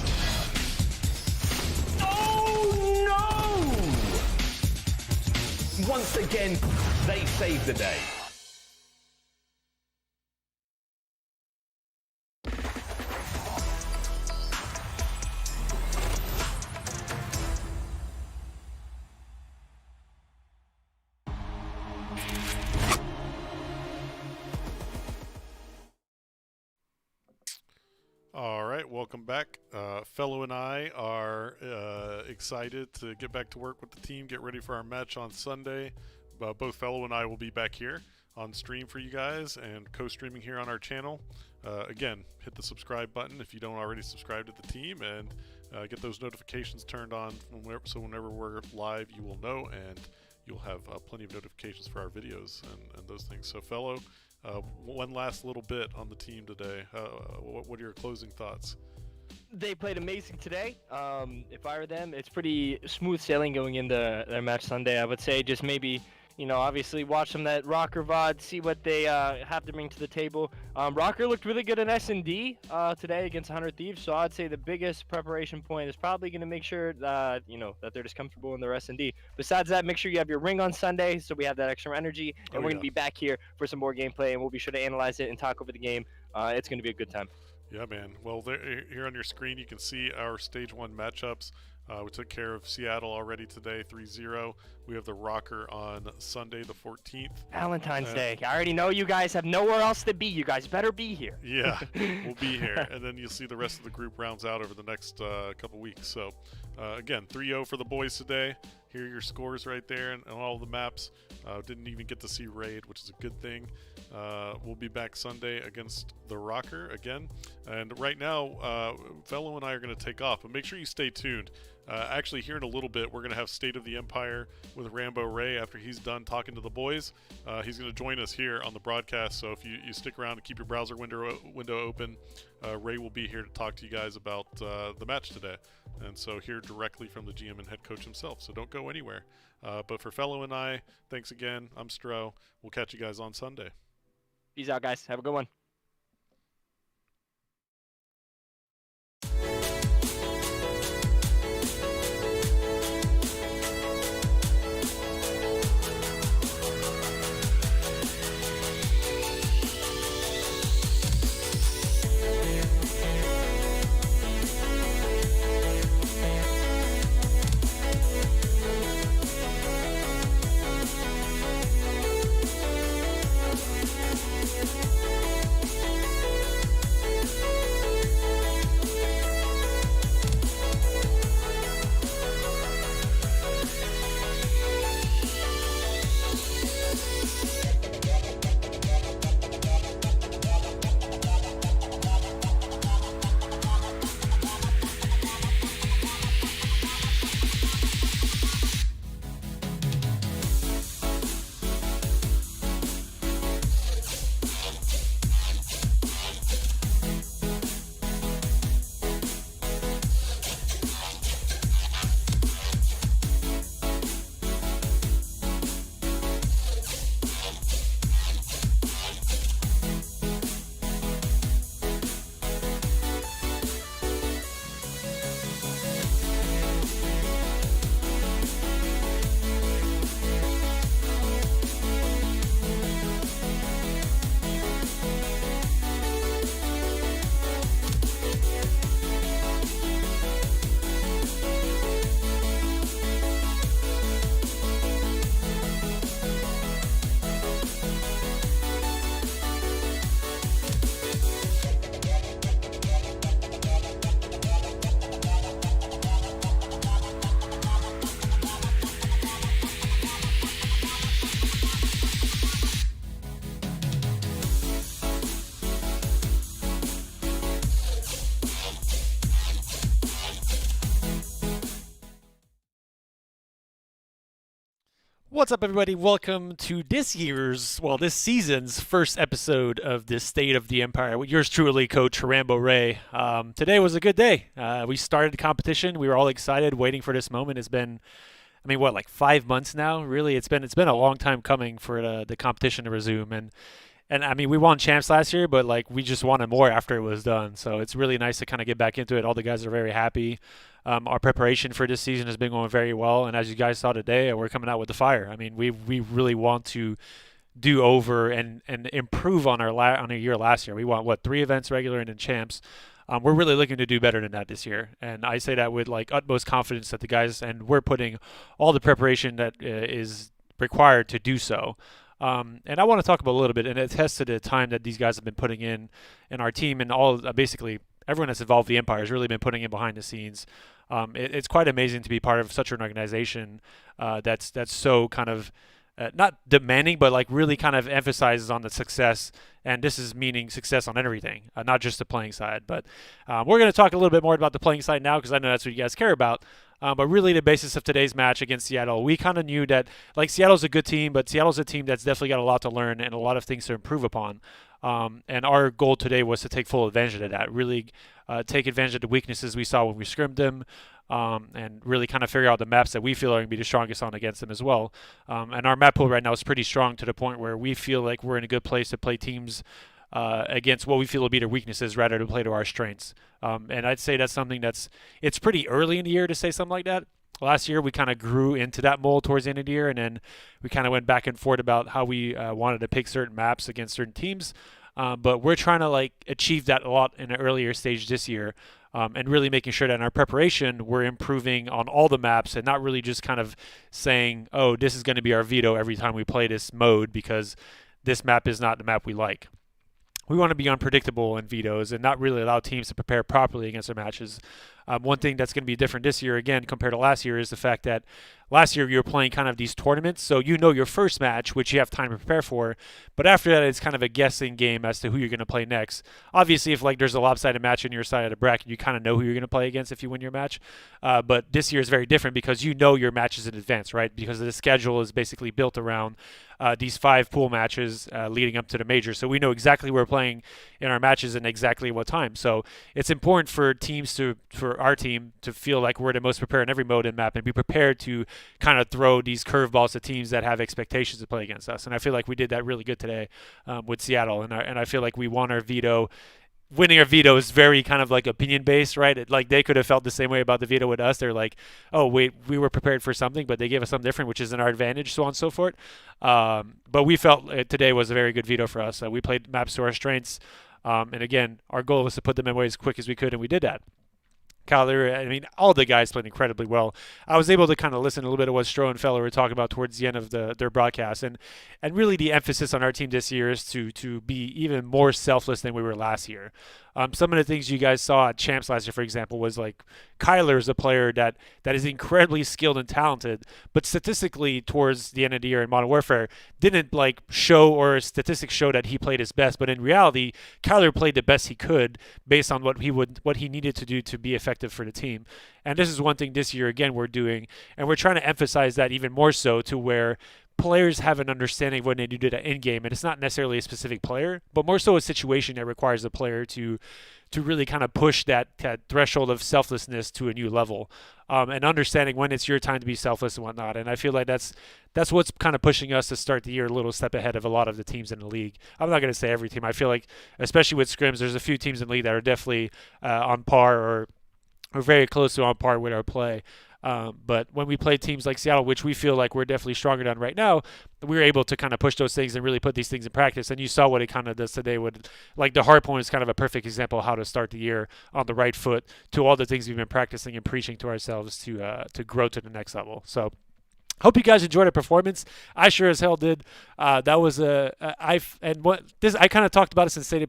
Oh no! Once again, they saved the day. All right, welcome back. FeLo and I are excited to get back to work with the team, get ready for our match on Sunday. Both FeLo and I will be back here on stream for you guys and co-streaming here on our channel. Again, hit the subscribe button if you don't already subscribe to the team, and get those notifications turned on so whenever we're live you will know, and you'll have plenty of notifications for our videos and those things. So FeLo, one last little bit on the team today. What are your closing thoughts? They played amazing today. If I were them, it's pretty smooth sailing going into their match Sunday. I would say just maybe, you know, obviously watch them that Rocker VOD, see what they have to bring to the table. Rocker looked really good in S&D today against 100 Thieves, so I'd say the biggest preparation point is probably going to make sure that, you know, that they're just comfortable in their S&D. Besides that, make sure you have your ring on Sunday so we have that extra energy, and we're going to be back here for some more gameplay, and we'll be sure to analyze it and talk over the game. It's going to be a good time. Yeah, man. Well, here on your screen, you can see our Stage 1 matchups. We took care of Seattle already today, 3-0. We have the Rocker on Sunday, the 14th. Valentine's Day. I already know you guys have nowhere else to be. You guys better be here. Yeah, we'll be here. And then you'll see the rest of the group rounds out over the next couple weeks. So, again, 3-0 for the boys today. Here are your scores right there and all the maps. Didn't even get to see Raid, which is a good thing. We'll be back Sunday against the Rocker again. And right now, FeLo and I are going to take off, but make sure you stay tuned. Actually, here in a little bit, we're going to have State of the Empire with Rambo Ray after he's done talking to the boys. He's going to join us here on the broadcast, so if you stick around and keep your browser window open, Ray will be here to talk to you guys about the match today. And so hear directly from the GM and head coach himself, so don't go anywhere. But for FeLo and I, thanks again. I'm Hastr0. We'll catch you guys on Sunday. Peace out, guys. Have a good one. What's up, everybody? Welcome to this season's first episode of the State of the Empire with yours truly, Coach Rambo Ray. Today was a good day. We started the competition. We were all excited, waiting for this moment. It's been, like 5 months now? Really, it's been a long time coming for the competition to resume. And we won champs last year, but we just wanted more after it was done. So it's really nice to kind of get back into it. All the guys are very happy. Our preparation for this season has been going very well, and as you guys saw today, we're coming out with the fire. We really want to do over and improve on our year last year. We want 3 events regular and then champs. We're really looking to do better than that this year, and I say that with utmost confidence that the guys, and we're putting all the preparation that is required to do so. And I want to talk about a little bit and attest to the time that these guys have been putting in our team, and all basically everyone that's involved in the Empire has really been putting in behind the scenes. It's quite amazing to be part of such an organization that's so kind of not demanding, but really kind of emphasizes on the success. And this is meaning success on everything, not just the playing side. But we're going to talk a little bit more about the playing side now, because I know that's what you guys care about. But really, the basis of today's match against Seattle, we kind of knew that Seattle's a good team, but Seattle's a team that's definitely got a lot to learn and a lot of things to improve upon. And our goal today was to take full advantage of that, really take advantage of the weaknesses we saw when we scrimmed them, and really kind of figure out the maps that we feel are going to be the strongest on against them as well. And our map pool right now is pretty strong to the point where we feel like we're in a good place to play teams against what we feel will be their weaknesses rather than play to our strengths. And I'd say that's something it's pretty early in the year to say something like that. Last year, we kind of grew into that mold towards the end of the year, and then we kind of went back and forth about how we wanted to pick certain maps against certain teams. But we're trying to achieve that a lot in an earlier stage this year, and really making sure that in our preparation, we're improving on all the maps and not really just kind of saying, oh, this is going to be our veto every time we play this mode because this map is not the map we like. We want to be unpredictable in vetoes and not really allow teams to prepare properly against their matches. One thing that's going to be different this year, again, compared to last year, is the fact that last year you were playing kind of these tournaments, so you know your first match, which you have time to prepare for, but after that it's kind of a guessing game as to who you're going to play next. Obviously, if there's a lopsided match on your side of the bracket, you kind of know who you're going to play against if you win your match. But this year is very different because you know your matches in advance, right? Because the schedule is basically built around these 5 pool matches leading up to the major, so we know exactly where we're playing in our matches and exactly what time. So it's important for our team to feel like we're the most prepared in every mode and map and be prepared to kind of throw these curveballs to teams that have expectations to play against us. And I feel like we did that really good today with Seattle. And I feel like we won our veto. Winning our veto is very kind of opinion based, right? They could have felt the same way about the veto with us. They're like, oh, wait, we were prepared for something, but they gave us something different, which is in our advantage, so on and so forth. But we felt today was a very good veto for us. We played maps to our strengths. And again, our goal was to put them away as quick as we could, and we did that. Kyler, all the guys played incredibly well. I was able to kind of listen a little bit of what Hastr0 and FeLo were talking about towards the end of their broadcast, and really the emphasis on our team this year is to be even more selfless than we were last year. Some of the things you guys saw at Champs last year, for example, was Kyler is a player that is incredibly skilled and talented, but statistically towards the end of the year in Modern Warfare didn't show, or statistics show that he played his best. But in reality, Kyler played the best he could based on what he needed to do to be effective for the team. And this is one thing this year again we're doing, and we're trying to emphasize that even more so to where players have an understanding of when they do that in game, and it's not necessarily a specific player, but more so a situation that requires the player to really kind of push that threshold of selflessness to a new level, and understanding when it's your time to be selfless and whatnot. And I feel like that's what's kind of pushing us to start the year a little step ahead of a lot of the teams in the league. I'm not going to say every team. I feel like, especially with scrims, there's a few teams in the league that are definitely on par or very close to on par with our play. But when we play teams like Seattle, which we feel like we're definitely stronger than right now, we were able to kind of push those things and really put these things in practice. And you saw what it kind of does today. The hard point is kind of a perfect example of how to start the year on the right foot to all the things we've been practicing and preaching to ourselves to grow to the next level. So hope you guys enjoyed the performance. I sure as hell did. That was I kind of talked about it since State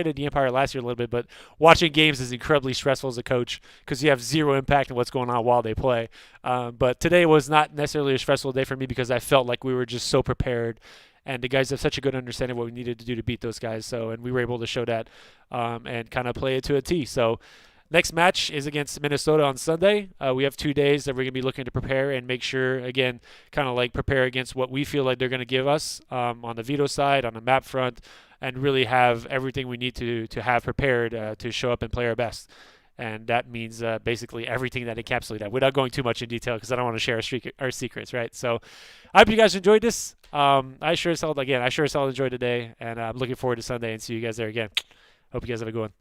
of the Empire last year a little bit, but watching games is incredibly stressful as a coach because you have zero impact on what's going on while they play. But today was not necessarily a stressful day for me because I felt like we were just so prepared, and the guys have such a good understanding of what we needed to do to beat those guys. And we were able to show that and kind of play it to a T. So Next match is against Minnesota on Sunday. We have 2 days that we're going to be looking to prepare and make sure, again, kind of like prepare against what we feel like they're going to give us on the veto side, on the map front, and really have everything we need to have prepared to show up and play our best. And that means basically everything that encapsulates that, without going too much in detail because I don't want to share our secrets, right? So I hope you guys enjoyed this. I sure as hell enjoyed today, and I'm looking forward to Sunday and see you guys there again. Hope you guys have a good one.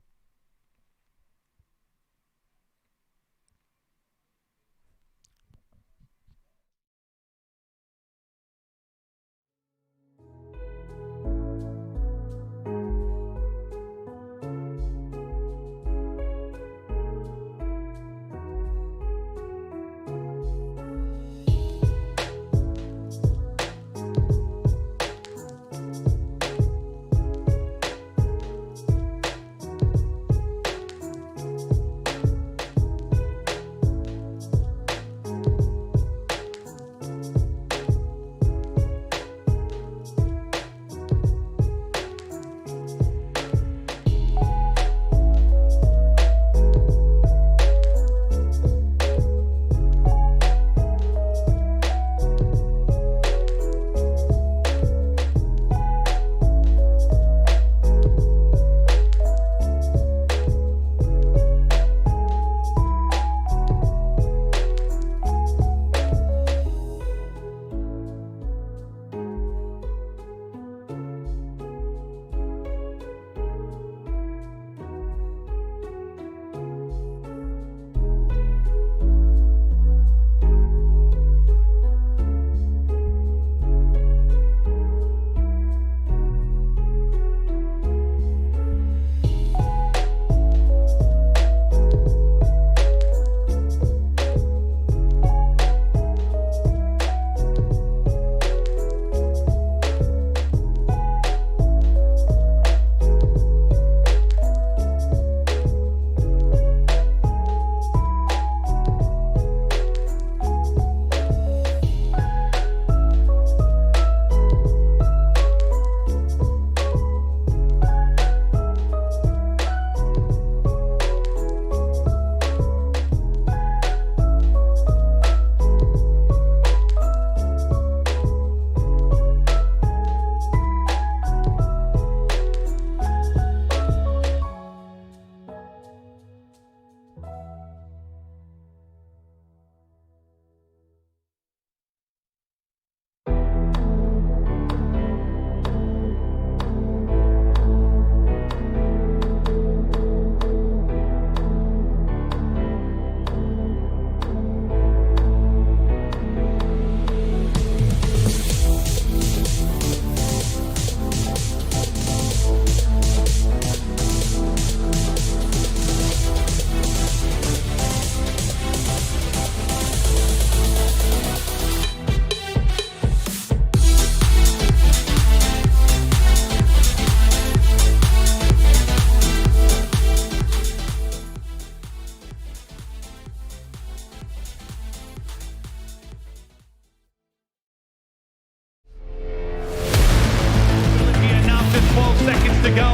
to go.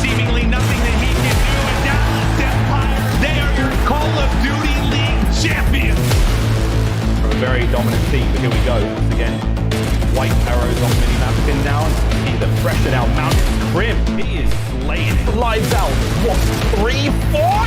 Seemingly nothing that he can do. And Dallas Empire, they are your Call of Duty League champions. From a very dominant team, but here we go. Once again, white arrows on minimap pinned down. See the freshen out mountain Crim. He is slaying it. Lives out. What? 3-4?